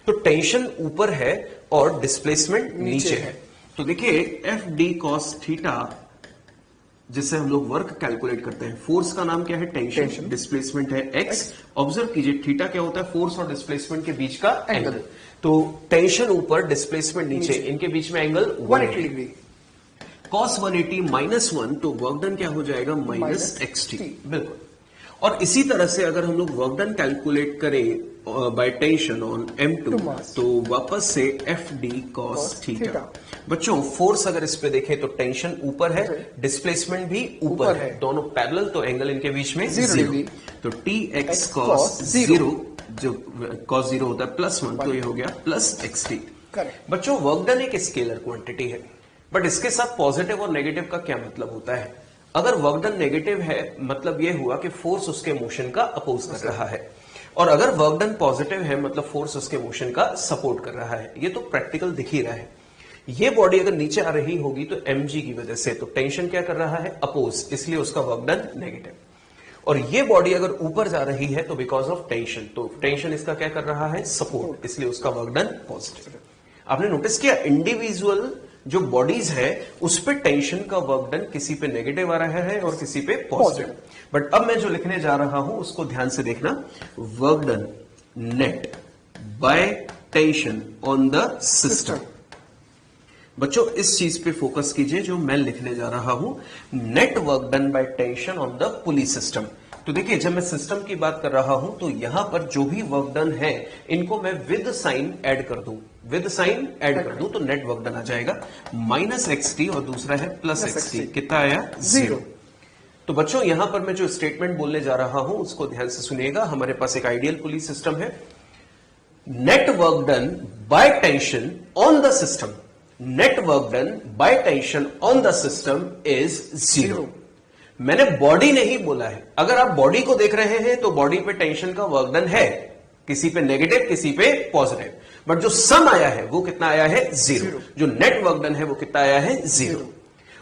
तो टेंशन ऊपर है और डिस्प्लेसमेंट नीचे है। तो देखिए एफ डी कॉस थीटा, जिससे हम लोग वर्क कैलकुलेट करते हैं, फोर्स का नाम क्या है, टेंशन, डिस्प्लेसमेंट है एक्स। ऑब्जर्व कीजिए थीटा क्या होता है, फोर्स और डिस्प्लेसमेंट के बीच का एंगल। तो टेंशन ऊपर, डिस्प्लेसमेंट नीचे, इनके बीच में एंगल 180 डिग्री। कॉस 180 माइनस 1, तो वर्क डन क्या हो जाएगा, माइनस एक्सटी। बिल्कुल। और इसी तरह से अगर हम लोग वर्क डन कैलकुलेट करें बाय टेंशन ऑन M2 तो वापस से एफ डी कॉस थीटा। बच्चों फोर्स अगर इस पे देखें तो टेंशन ऊपर है, डिस्प्लेसमेंट भी ऊपर है, दोनों पैरेलल, तो एंगल इनके बीच में 0। तो टी एक्स कॉस 0, जो कॉस 0 होता है +1, तो ये हो गया प्लस एक्सटी। बच्चों वर्क डन एक स्केलर क्वांटिटी है, बट इसके साथ पॉजिटिव और नेगेटिव का क्या मतलब होता है। अगर वर्क डन नेगेटिव है मतलब यह हुआ कि फोर्स उसके मोशन का अपोज कर रहा है, और अगर वर्क डन पॉजिटिव है मतलब फोर्स उसके मोशन का सपोर्ट कर रहा है। ये तो प्रैक्टिकल दिख ही रहा है। ये बॉडी अगर नीचे आ रही होगी तो mg की वजह से, तो टेंशन क्या कर रहा है, अपोज, इसलिए उसका वर्क डन नेगेटिव। और ये बॉडी अगर ऊपर जा रही है तो बिकॉज ऑफ टेंशन, तो टेंशन इसका क्या कर रहा है, सपोर्ट, इसलिए उसका वर्क डन पॉजिटिव। आपने नोटिस किया इंडिविजुअल जो बॉडीज है उस पे टेंशन का वर्क डन किसी पे नेगेटिव आ रहा है और किसी पे पॉजिटिव। बट अब मैं जो लिखने जा रहा हूं उसको ध्यान से देखना, work done net bye tension on the system. बच्चों इस चीज पे फोकस कीजिए जो मैं लिखने जा रहा हूं, net work done by tension on the pulley system. तो देखिए जब मैं सिस्टम की बात कर रहा हूं तो यहां पर जो भी वर्क डन है इनको मैं विद साइन ऐड कर दूं, विद साइन ऐड कर दूं तो नेट वर्क डन आ जाएगा माइनस एक्सटी और दूसरा है प्लस एक्सटी। कितना आया, 0। तो बच्चों यहां पर मैं जो स्टेटमेंट बोलने जा रहा हूं उसको ध्यान से सुनिएगा। हमारे पास एक आइडियल पुलिस सिस्टम है, net work done by tension on the system, net work done by tension on the system is 0। मैंने बॉडी नहीं बोला है। अगर आप बॉडी को देख रहे हैं तो बॉडी पे टेंशन का वर्क डन है, किसी पे नेगेटिव किसी पे पॉजिटिव, बट जो सम आया है वो कितना आया है, 0। जो नेट वर्क डन है वो कितना आया है, 0।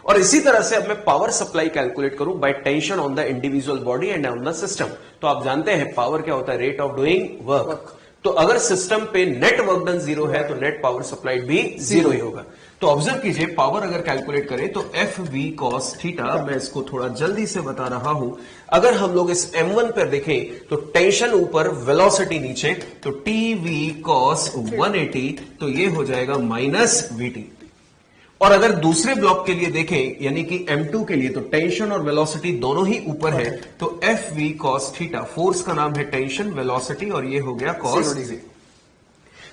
और इसी तरह से अब मैं पावर सप्लाई कैलकुलेट करूं bye tension on the individual body and on the system, तो आप जानते हैं पावर क्या होता है, रेट ऑफ डूइंग वर्क। तो अगर सिस्टम पे नेट वर्क डन 0 है तो नेट पावर सप्लाइड भी 0 ही होगा। तो ऑब्जर्व कीजिए पावर अगर कैलकुलेट करें तो एफ वी कॉस थीटा, मैं इसको थोड़ा जल्दी से बता रहा हूं। अगर हम लोग इस M1 पर देखें तो टेंशन ऊपर, वेलोसिटी नीचे, तो टी वी कॉस 180, तो ये हो जाएगा माइनस वीटी। और अगर दूसरे ब्लॉक के लिए देखें यानी कि M2 के लिए, तो टेंशन और वेलोसिटी दोनों ही ऊपर है, तो F V cos theta, force का नाम है टेंशन, वेलोसिटी, और ये हो गया कॉस,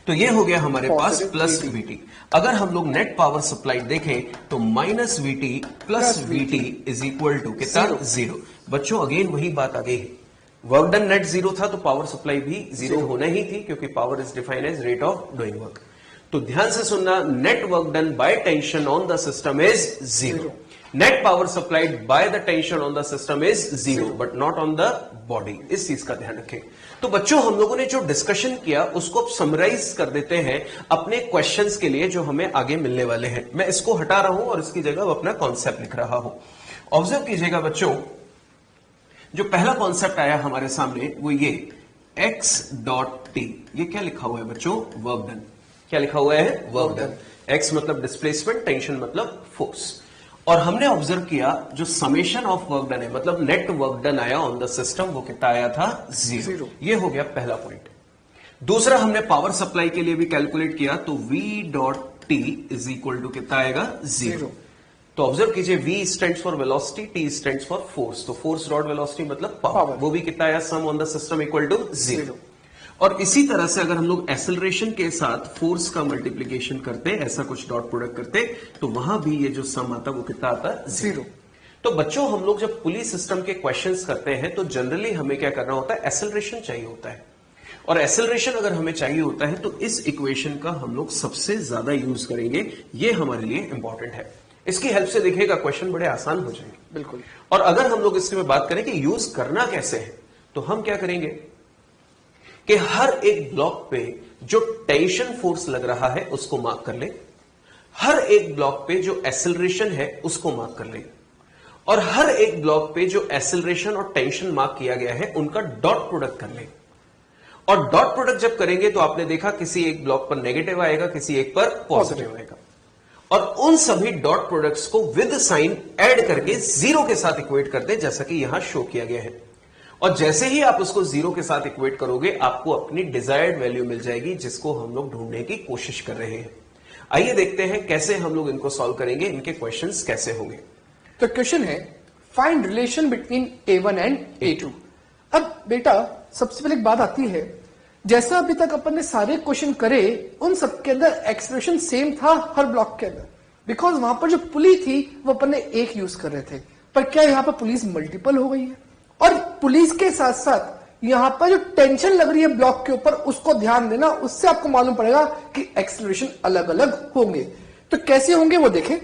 तो ये हो गया हमारे पास प्लस वीटी। अगर हम लोग नेट पावर सप्लाई देखें तो minus VT plus VT is equal to कितना, 0। बच्चों अगेन वही बात आ गई है, वर्क डन नेट 0 था तो पावर सप्लाई भी 0 होना ही थी, क्योंकि power is defined as rate of doing work. तो ध्यान से सुनना, net work done by tension on the system is 0, net power supplied by the tension on the system is 0, but not on the body. इस चीज का ध्यान रखें। तो बच्चों हम लोगों ने जो डिस्कशन किया उसको अब समराइज कर देते हैं अपने क्वेश्चंस के लिए जो हमें आगे मिलने वाले हैं। मैं इसको हटा रहा हूं और इसकी जगह अपना कॉन्सेप्ट लिख रहा हूं। ऑब्जर्व कीजिएगा बच्चों, जो पहला कॉन्सेप्ट आया हमारे सामने वो ये x डॉट टी, ये क्या लिखा हुआ है बच्चों, वर्क डन। क्या लिखा हुआ है, वर्क डन। x मतलब डिस्प्लेसमेंट, टेंशन मतलब फोर्स। और हमने ऑब्जर्व किया जो समेशन ऑफ वर्क डन है, मतलब नेट वर्क डन आया ऑन द सिस्टम, वो कितना आया था, 0। ये हो गया पहला पॉइंट। दूसरा हमने पावर सप्लाई के लिए भी कैलकुलेट किया, तो V dot T is equal to कितना आएगा, 0। तो ऑब्जर्व कीजिए, V stands for velocity, T stands for force, तो फोर्स डॉट वेलोसिटी मतलब पावर, वो भी कितना आया, sum on the system equal to 0। और इसी तरह से अगर हम लोग एक्सेलरेशन के साथ फोर्स का मल्टीप्लीकेशन करते, ऐसा कुछ डॉट प्रोडक्ट करते, तो वहां भी ये जो सम आता है वो कितना आता है, 0। तो बच्चों हम लोग जब पुली सिस्टम के क्वेश्चंस करते हैं तो जनरली हमें क्या करना होता है, एक्सेलरेशन चाहिए होता है। और एक्सेलरेशन अगर हमें चाहिए होता है तो इस इक्वेशन का हम लोग सबसे ज्यादा यूज करेंगे, ये हमारे लिए इंपॉर्टेंट है। इसकी हेल्प से देखिएगा क्वेश्चन बड़े आसान हो जाएंगे। बिल्कुल। और अगर हम लोग इसमें बात करें कि यूज करना कैसे है, तो हम क्या करेंगे कि हर एक ब्लॉक पे जो टेंशन फोर्स लग रहा है उसको मार्क कर ले, हर एक ब्लॉक पे जो एक्सेलरेशन है उसको मार्क कर ले, और हर एक ब्लॉक पे जो एक्सेलरेशन और टेंशन मार्क किया गया है उनका डॉट प्रोडक्ट कर ले। और डॉट प्रोडक्ट जब करेंगे तो आपने देखा किसी एक ब्लॉक पर नेगेटिव आएगा, किसी एक पर पॉजिटिव आएगा, और उन सभी डॉट प्रोडक्ट्स को विद साइन ऐड करके 0 के साथ इक्वेट कर दे, जैसा कि यहां शो किया गया है। और जैसे ही आप उसको 0 के साथ इक्वेट करोगे, आपको अपनी डिजायर्ड वैल्यू मिल जाएगी, जिसको हम लोग ढूंढने की कोशिश कर रहे हैं। आइए देखते हैं कैसे हम लोग इनको सॉल्व करेंगे, इनके क्वेश्चंस कैसे होंगे। तो क्वेश्चन है, find relation between A1 and A2। अब बेटा सबसे पहले एक बात आती है, जैसा अभी तक अपन ने सारे क्वेश्चन करे उन सबके अंदर एक्सप्रेशन सेम था हर ब्लॉक के अंदर, बिकॉज वहां पर जो पुली थी वो अपन ने एक यूज कर रहे थे। पर क्या यहां पर पुलिस मल्टीपल हो गई है? और पुलिस के साथ साथ यहां पर जो टेंशन लग रही है ब्लॉक के ऊपर, उसको ध्यान देना, उससे आपको मालूम पड़ेगा कि एक्सेलरेशन अलग अलग होंगे। तो कैसे होंगे वो देखें।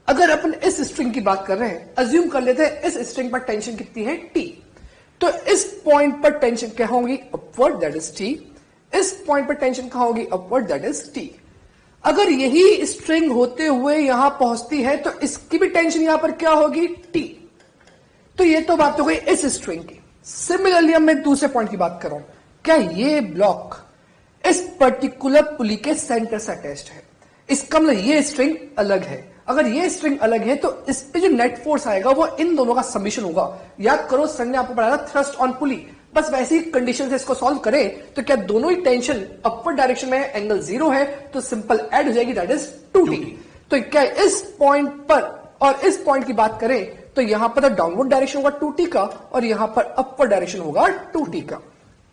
अगर अपन इस स्ट्रिंग की बात कर रहे हैं, अज्यूम कर लेते हैं इस स्ट्रिंग पर टेंशन कितनी है, T। तो इस पॉइंट पर टेंशन क्या होगी, अपवर्ड, दैट इज T। इस पॉइंट पर टेंशन कहां होगी, अपवर्ड, दैट इज T। अगर यही स्ट्रिंग होते हुए यहां पहुंचती है तो इसकी भी टेंशन यहां पर क्या होगी, T। तो ये तो बात हो गई इस स्ट्रिंग की। सिमिलरली अब मैं दूसरे पॉइंट की बात कर रहा हूं, क्या ये ब्लॉक इस पर्टिकुलर पुली के सेंटर से अटैच्ड है? इसका मतलब ये स्ट्रिंग अलग है। अगर ये स्ट्रिंग अलग है तो इस पे जो नेट फोर्स आएगा वो इन दोनों का समीशन होगा। याद करो सर ने आपको पढ़ाया था थ्रस्ट ऑन पुली, बस वैसी ही कंडीशन से इसको सॉल्व करें तो क्या दोनों ही टेंशन अपवर्ड डायरेक्शन में है, एंगल 0 है, तो सिंपल ऐड हो जाएगी, दैट इज 2t। तो क्या इस पॉइंट पर और इस पॉइंट की बात करें तो यहां पर डाउनवर्ड डायरेक्शन होगा 2t का और यहां पर अपवर्ड डायरेक्शन होगा 2t का।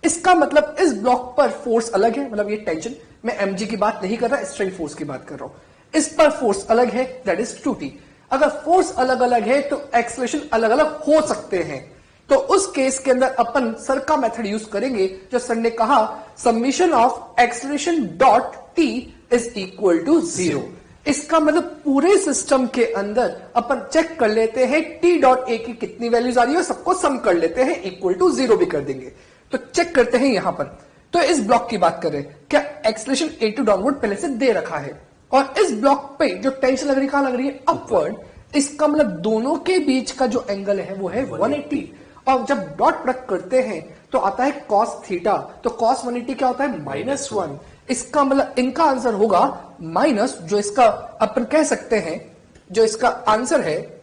इसका मतलब इस ब्लॉक पर फोर्स अलग है, मतलब ये टेंशन, मैं mg की बात नहीं कर रहा, स्ट्रिंग फोर्स की बात कर रहा हूं। इस पर फोर्स अलग है, दैट इज 2t। अगर फोर्स अलग अलग है तो एक्सेलरेशन अलग अलग हो सकते हैं। तो उस केस के अंदर अपन सर का मेथड यूज करेंगे जो सर ने कहा, summation of acceleration dot T is equal to 0। इसका मतलब पूरे सिस्टम के अंदर अपन चेक कर लेते हैं टी डॉट ए की कितनी वैल्यूज आ रही है, सबको सम कर लेते हैं, इक्वल टू 0 भी कर देंगे। तो चेक करते हैं यहां पर। तो इस ब्लॉक की बात करें, क्या एक्सेलरेशन A2 डाउनवर्ड पहले से दे रखा है, और इस ब्लॉक पे जो टेंशन लग रही है कहां लग रही है, अपवर्ड। इसका मतलब दोनों के बीच का जो एंगल है वो है 180। और जब डॉट प्रोडक्ट करते हैं तो आता है कॉस थीटा, तो कॉस 180 क्या होता है, -1। इसका मतलब इनका आंसर होगा माइनस, जो इसका अपन कह सकते हैं जो इसका आंसर है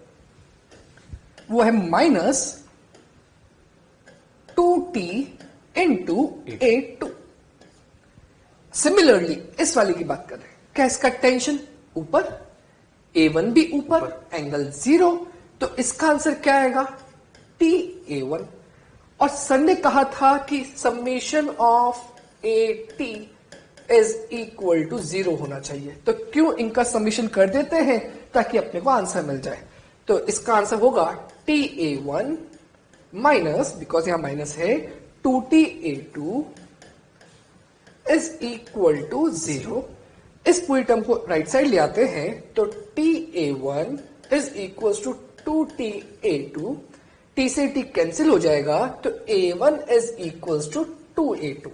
वो है -2t इंटू A2। सिमिलरली इस वाली की बात कर रहे हैं, क्या इसका टेंशन ऊपर, A1 भी ऊपर, एंगल 0, तो इसका आंसर क्या आएगा, TA1। और सर ने कहा था कि summation of AT is equal to 0 होना चाहिए। तो क्यों इनका समीशन कर देते हैं, ताकि अपने को आंसर मिल जाए। तो इसका आंसर होगा TA1 माइनस, बिकॉज यहां माइनस है, 2TA2 इज इक्वल टू 0। इस पूरी टर्म को राइट साइड ले आते हैं तो TA1 is equal to 2TA2, T से T कैंसिल हो जाएगा, तो A1 is equal to 2A2।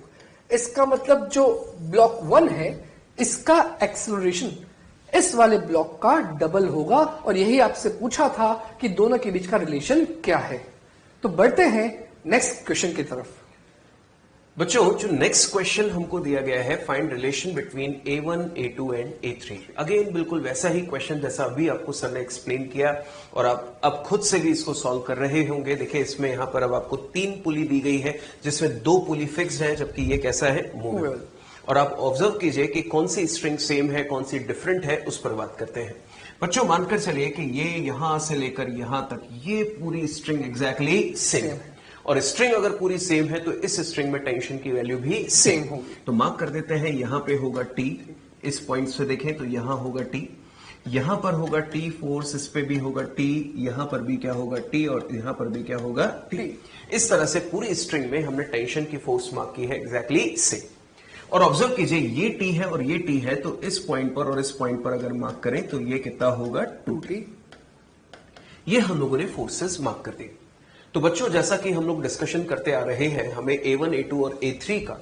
इसका मतलब जो ब्लॉक 1 है इसका एक्सेलरेशन इस वाले ब्लॉक का डबल होगा, और यही आपसे पूछा था कि दोनों के बीच का रिलेशन क्या है। तो बढ़ते हैं नेक्स्ट क्वेश्चन की तरफ। बच्चों जो नेक्स्ट क्वेश्चन हमको दिया गया है, find relation between A1, A2 and A3। Again बिल्कुल वैसा ही क्वेश्चन जैसा अभी आपको सर ने एक्सप्लेन किया और आप अब खुद से भी इसको सॉल्व कर रहे होंगे। देखिए इसमें यहां पर अब आपको 3 पुली दी गई है जिसमें 2 पुली फिक्स्ड है जबकि ये कैसा है, मूवेबल। और आप ऑब्जर्व कीजिए कि कौन सी स्ट्रिंग सेम है कौन सी डिफरेंट है, उस पर बात करते हैं। बच्चों मानकर चलिए कि ये यहां से लेकर यहां तक ये पूरी स्ट्रिंग एग्जैक्टली सेम है और स्ट्रिंग अगर पूरी सेम है तो इस स्ट्रिंग में टेंशन की वैल्यू भी सेम होगी। तो मार्क कर देते हैं, यहां पे होगा T, इस पॉइंट से देखें तो यहां होगा T, यहां पर होगा T फोर्स, इस पे भी होगा T, यहां पर भी क्या होगा T और यहां पर भी क्या होगा T। इस तरह से पूरी स्ट्रिंग में हमने टेंशन की फोर्स मार्क की है एग्जैक्टली सेम। और ऑब्जर्व कीजिए ये T है और ये T है, तो इस पॉइंट पर और इस पॉइंट पर अगर मार्क करें तो ये कितना होगा 2T। ये हम लोगों ने फोर्सेस मार्क कर दिए। तो बच्चों जैसा कि हम लोग डिस्कशन करते आ रहे हैं, हमें A1, A2 और A3 का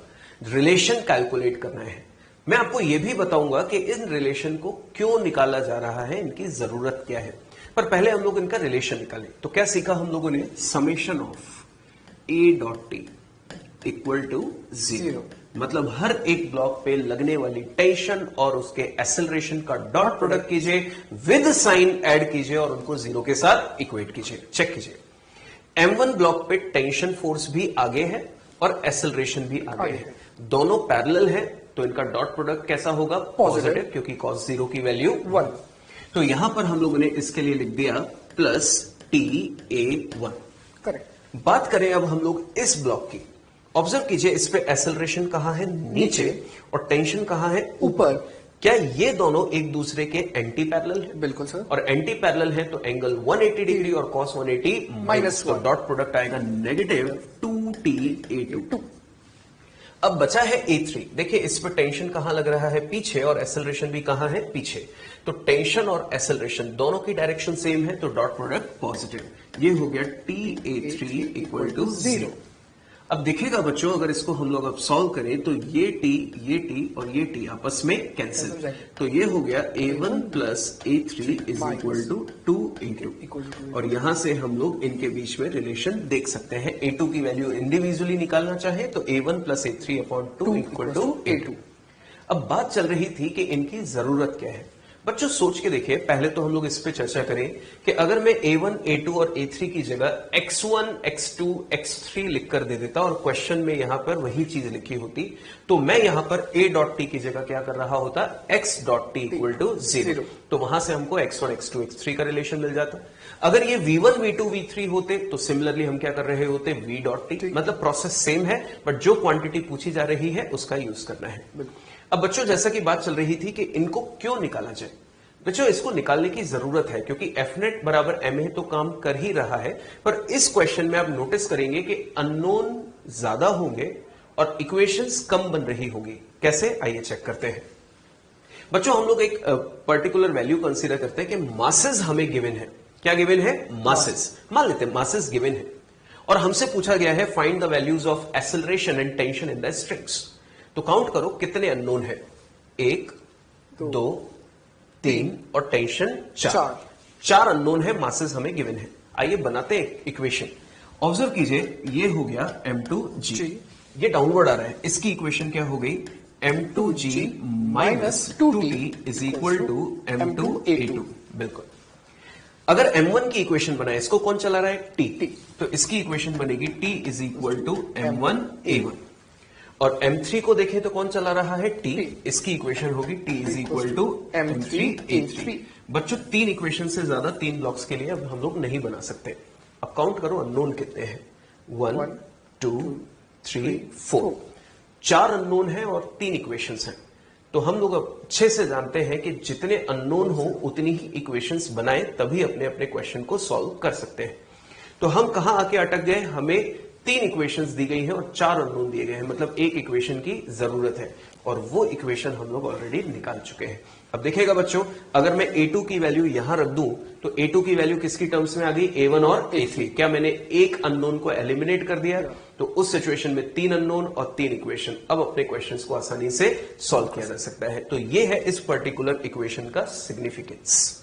रिलेशन कैलकुलेट करना है। मैं आपको यह भी बताऊंगा कि इन रिलेशन को क्यों निकाला जा रहा है, इनकी जरूरत क्या है, पर पहले हम लोग इनका रिलेशन निकालें। तो क्या सीखा हम लोगों ने, summation of A.T equal to 0, मतलब हर एक ब्लॉक पे लगने वाली टेंशन और उसके एक्सेलरेशन का डॉट प्रोडक्ट कीजिए, विद साइन ऐड कीजिए और उनको 0 के साथ इक्वेट कीजिए। चेक कीजिए, M1 ब्लॉक पे टेंशन फोर्स भी आगे है और एक्सेलरेशन भी आगे है, दोनों पैरेलल है, तो इनका डॉट प्रोडक्ट कैसा होगा, पॉजिटिव, क्योंकि cos 0 की वैल्यू 1। तो यहां पर हम लोगों ने इसके लिए लिख दिया प्लस TA1। करेक्ट। बात करें अब हम लोग इस ब्लॉक की, ऑब्जर्व कीजिए इस पे एक्सेलरेशन कहां है, नीचे, और टेंशन कहां है, ऊपर। क्या ये दोनों एक दूसरे के एंटी पैरेलल है? बिल्कुल सर। और एंटी पैरेलल है तो एंगल 180 डिग्री और cos 180 माइनस, तो डॉट प्रोडक्ट आएगा नेगेटिव 2TA2। अब बचा है A3। देखिए इस पर टेंशन कहां लग रहा है, पीछे, और एक्सेलरेशन भी कहां है, पीछे। तो टेंशन और एक्सेलरेशन दोनों की डायरेक्शन सेम है, तो डॉट प्रोडक्ट पॉजिटिव। ये हो गया TA3 इक्वल टू 0। अब देखिएगा बच्चों, अगर इसको हम लोग अब सॉल्व करें तो ये T और ये T आपस में कैंसिल, तो ये हो गया A1 plus A3 is equal to 2A2। और यहां से हम लोग इनके बीच में रिलेशन देख सकते हैं। A2 की वैल्यू इंडिविजुअली निकालना चाहे तो A1 plus A3 upon 2 equal to A2। अब बात चल रही थी कि इनकी जरूरत क्या है। बच्चों सोच के देखिए, पहले तो हम लोग इस पे चर्चा करें कि अगर मैं A1, A2 और A3 की जगह X1, X2, X3 लिखकर दे देता और क्वेश्चन में यहां पर वही चीज लिखी होती, तो मैं यहां पर A.T की जगह क्या कर रहा होता, X.T इक्वल टू 0। तो वहां से हमको X1, X2, X3 का रिलेशन मिल जाता। अगर ये V1, V2, V3 होते तो सिमिलरली हम क्या कर रहे होते, V.T। मतलब प्रोसेस सेम है, बट जो क्वांटिटी पूछी जा रही है उसका यूज करना है। अब बच्चों जैसा कि बात चल रही थी कि इनको क्यों निकाला जाए, बच्चों इसको निकालने की जरूरत है क्योंकि Fnet बराबर MA तो काम कर ही रहा है, पर इस क्वेश्चन में आप नोटिस करेंगे कि अननोन ज्यादा होंगे और इक्वेशंस कम बन रही होगी। कैसे, आइए चेक करते हैं। बच्चों हम लोग एक पर्टिकुलर वैल्यू कंसीडर करते हैं कि मासेस हमें गिवन है। क्या गिवन है, मासेस। मान लेते हैं मासेस गिवन है और हमसे पूछा गया है find the values of acceleration and tension in the strings. तो काउंट करो कितने अननोन है, 1, 2, 3 और टेंशन 4 अननोन है, मासेस हमें गिवन है। आइए बनाते हैं इक्वेशन। ऑब्जर्व कीजिए, ये हो गया M2G, ये डाउनवर्ड आ रहा है, इसकी इक्वेशन क्या हो गई, M2G minus 2T is equal to M2A2। बिल्कुल। अगर M1 की इक्वेशन बनाए, इसको कौन चला रहा है, T, तो इसकी इक्वेशन बनेगी T is equal to M1A1। और M3 को देखें तो कौन चला रहा है, T, इसकी इक्वेशन होगी T is equal to M3A3। बच्चों 3 इक्वेशन से ज्यादा 3 ब्लॉक्स के लिए अब हम लोग नहीं बना सकते। अब काउंट करो अननोन कितने हैं, 1, 2, 3, 4। 4 अननोन है और 3 इक्वेशंस हैं। तो हम लोग अब अच्छे से जानते हैं कि जितने अननोन हो उतनी ही इक्वेशंस बनाए, तभी अपने अपने क्वेश्चन को सॉल्व कर सकते हैं। तो हम कहां आके अटक गए, हमें 3 इक्वेशंस दी गई हैं और 4 अननोन दिए गए हैं, मतलब एक इक्वेशन की जरूरत है और वो इक्वेशन हम लोग ऑलरेडी निकाल चुके हैं। अब देखिएगा बच्चों, अगर मैं A2 की वैल्यू यहां रख दूं तो A2 की वैल्यू किसकी टर्म्स में आ गई, A1 और A3। क्या मैंने एक अननोन को एलिमिनेट कर दिया, तो उस सिचुएशन में 3 अननोन और 3 इक्वेशन। अब अपने क्वेश्चंस को आसानी से सॉल्व किया जा सकता है। तो ये है इस पर्टिकुलर इक्वेशन का सिग्निफिकेंस।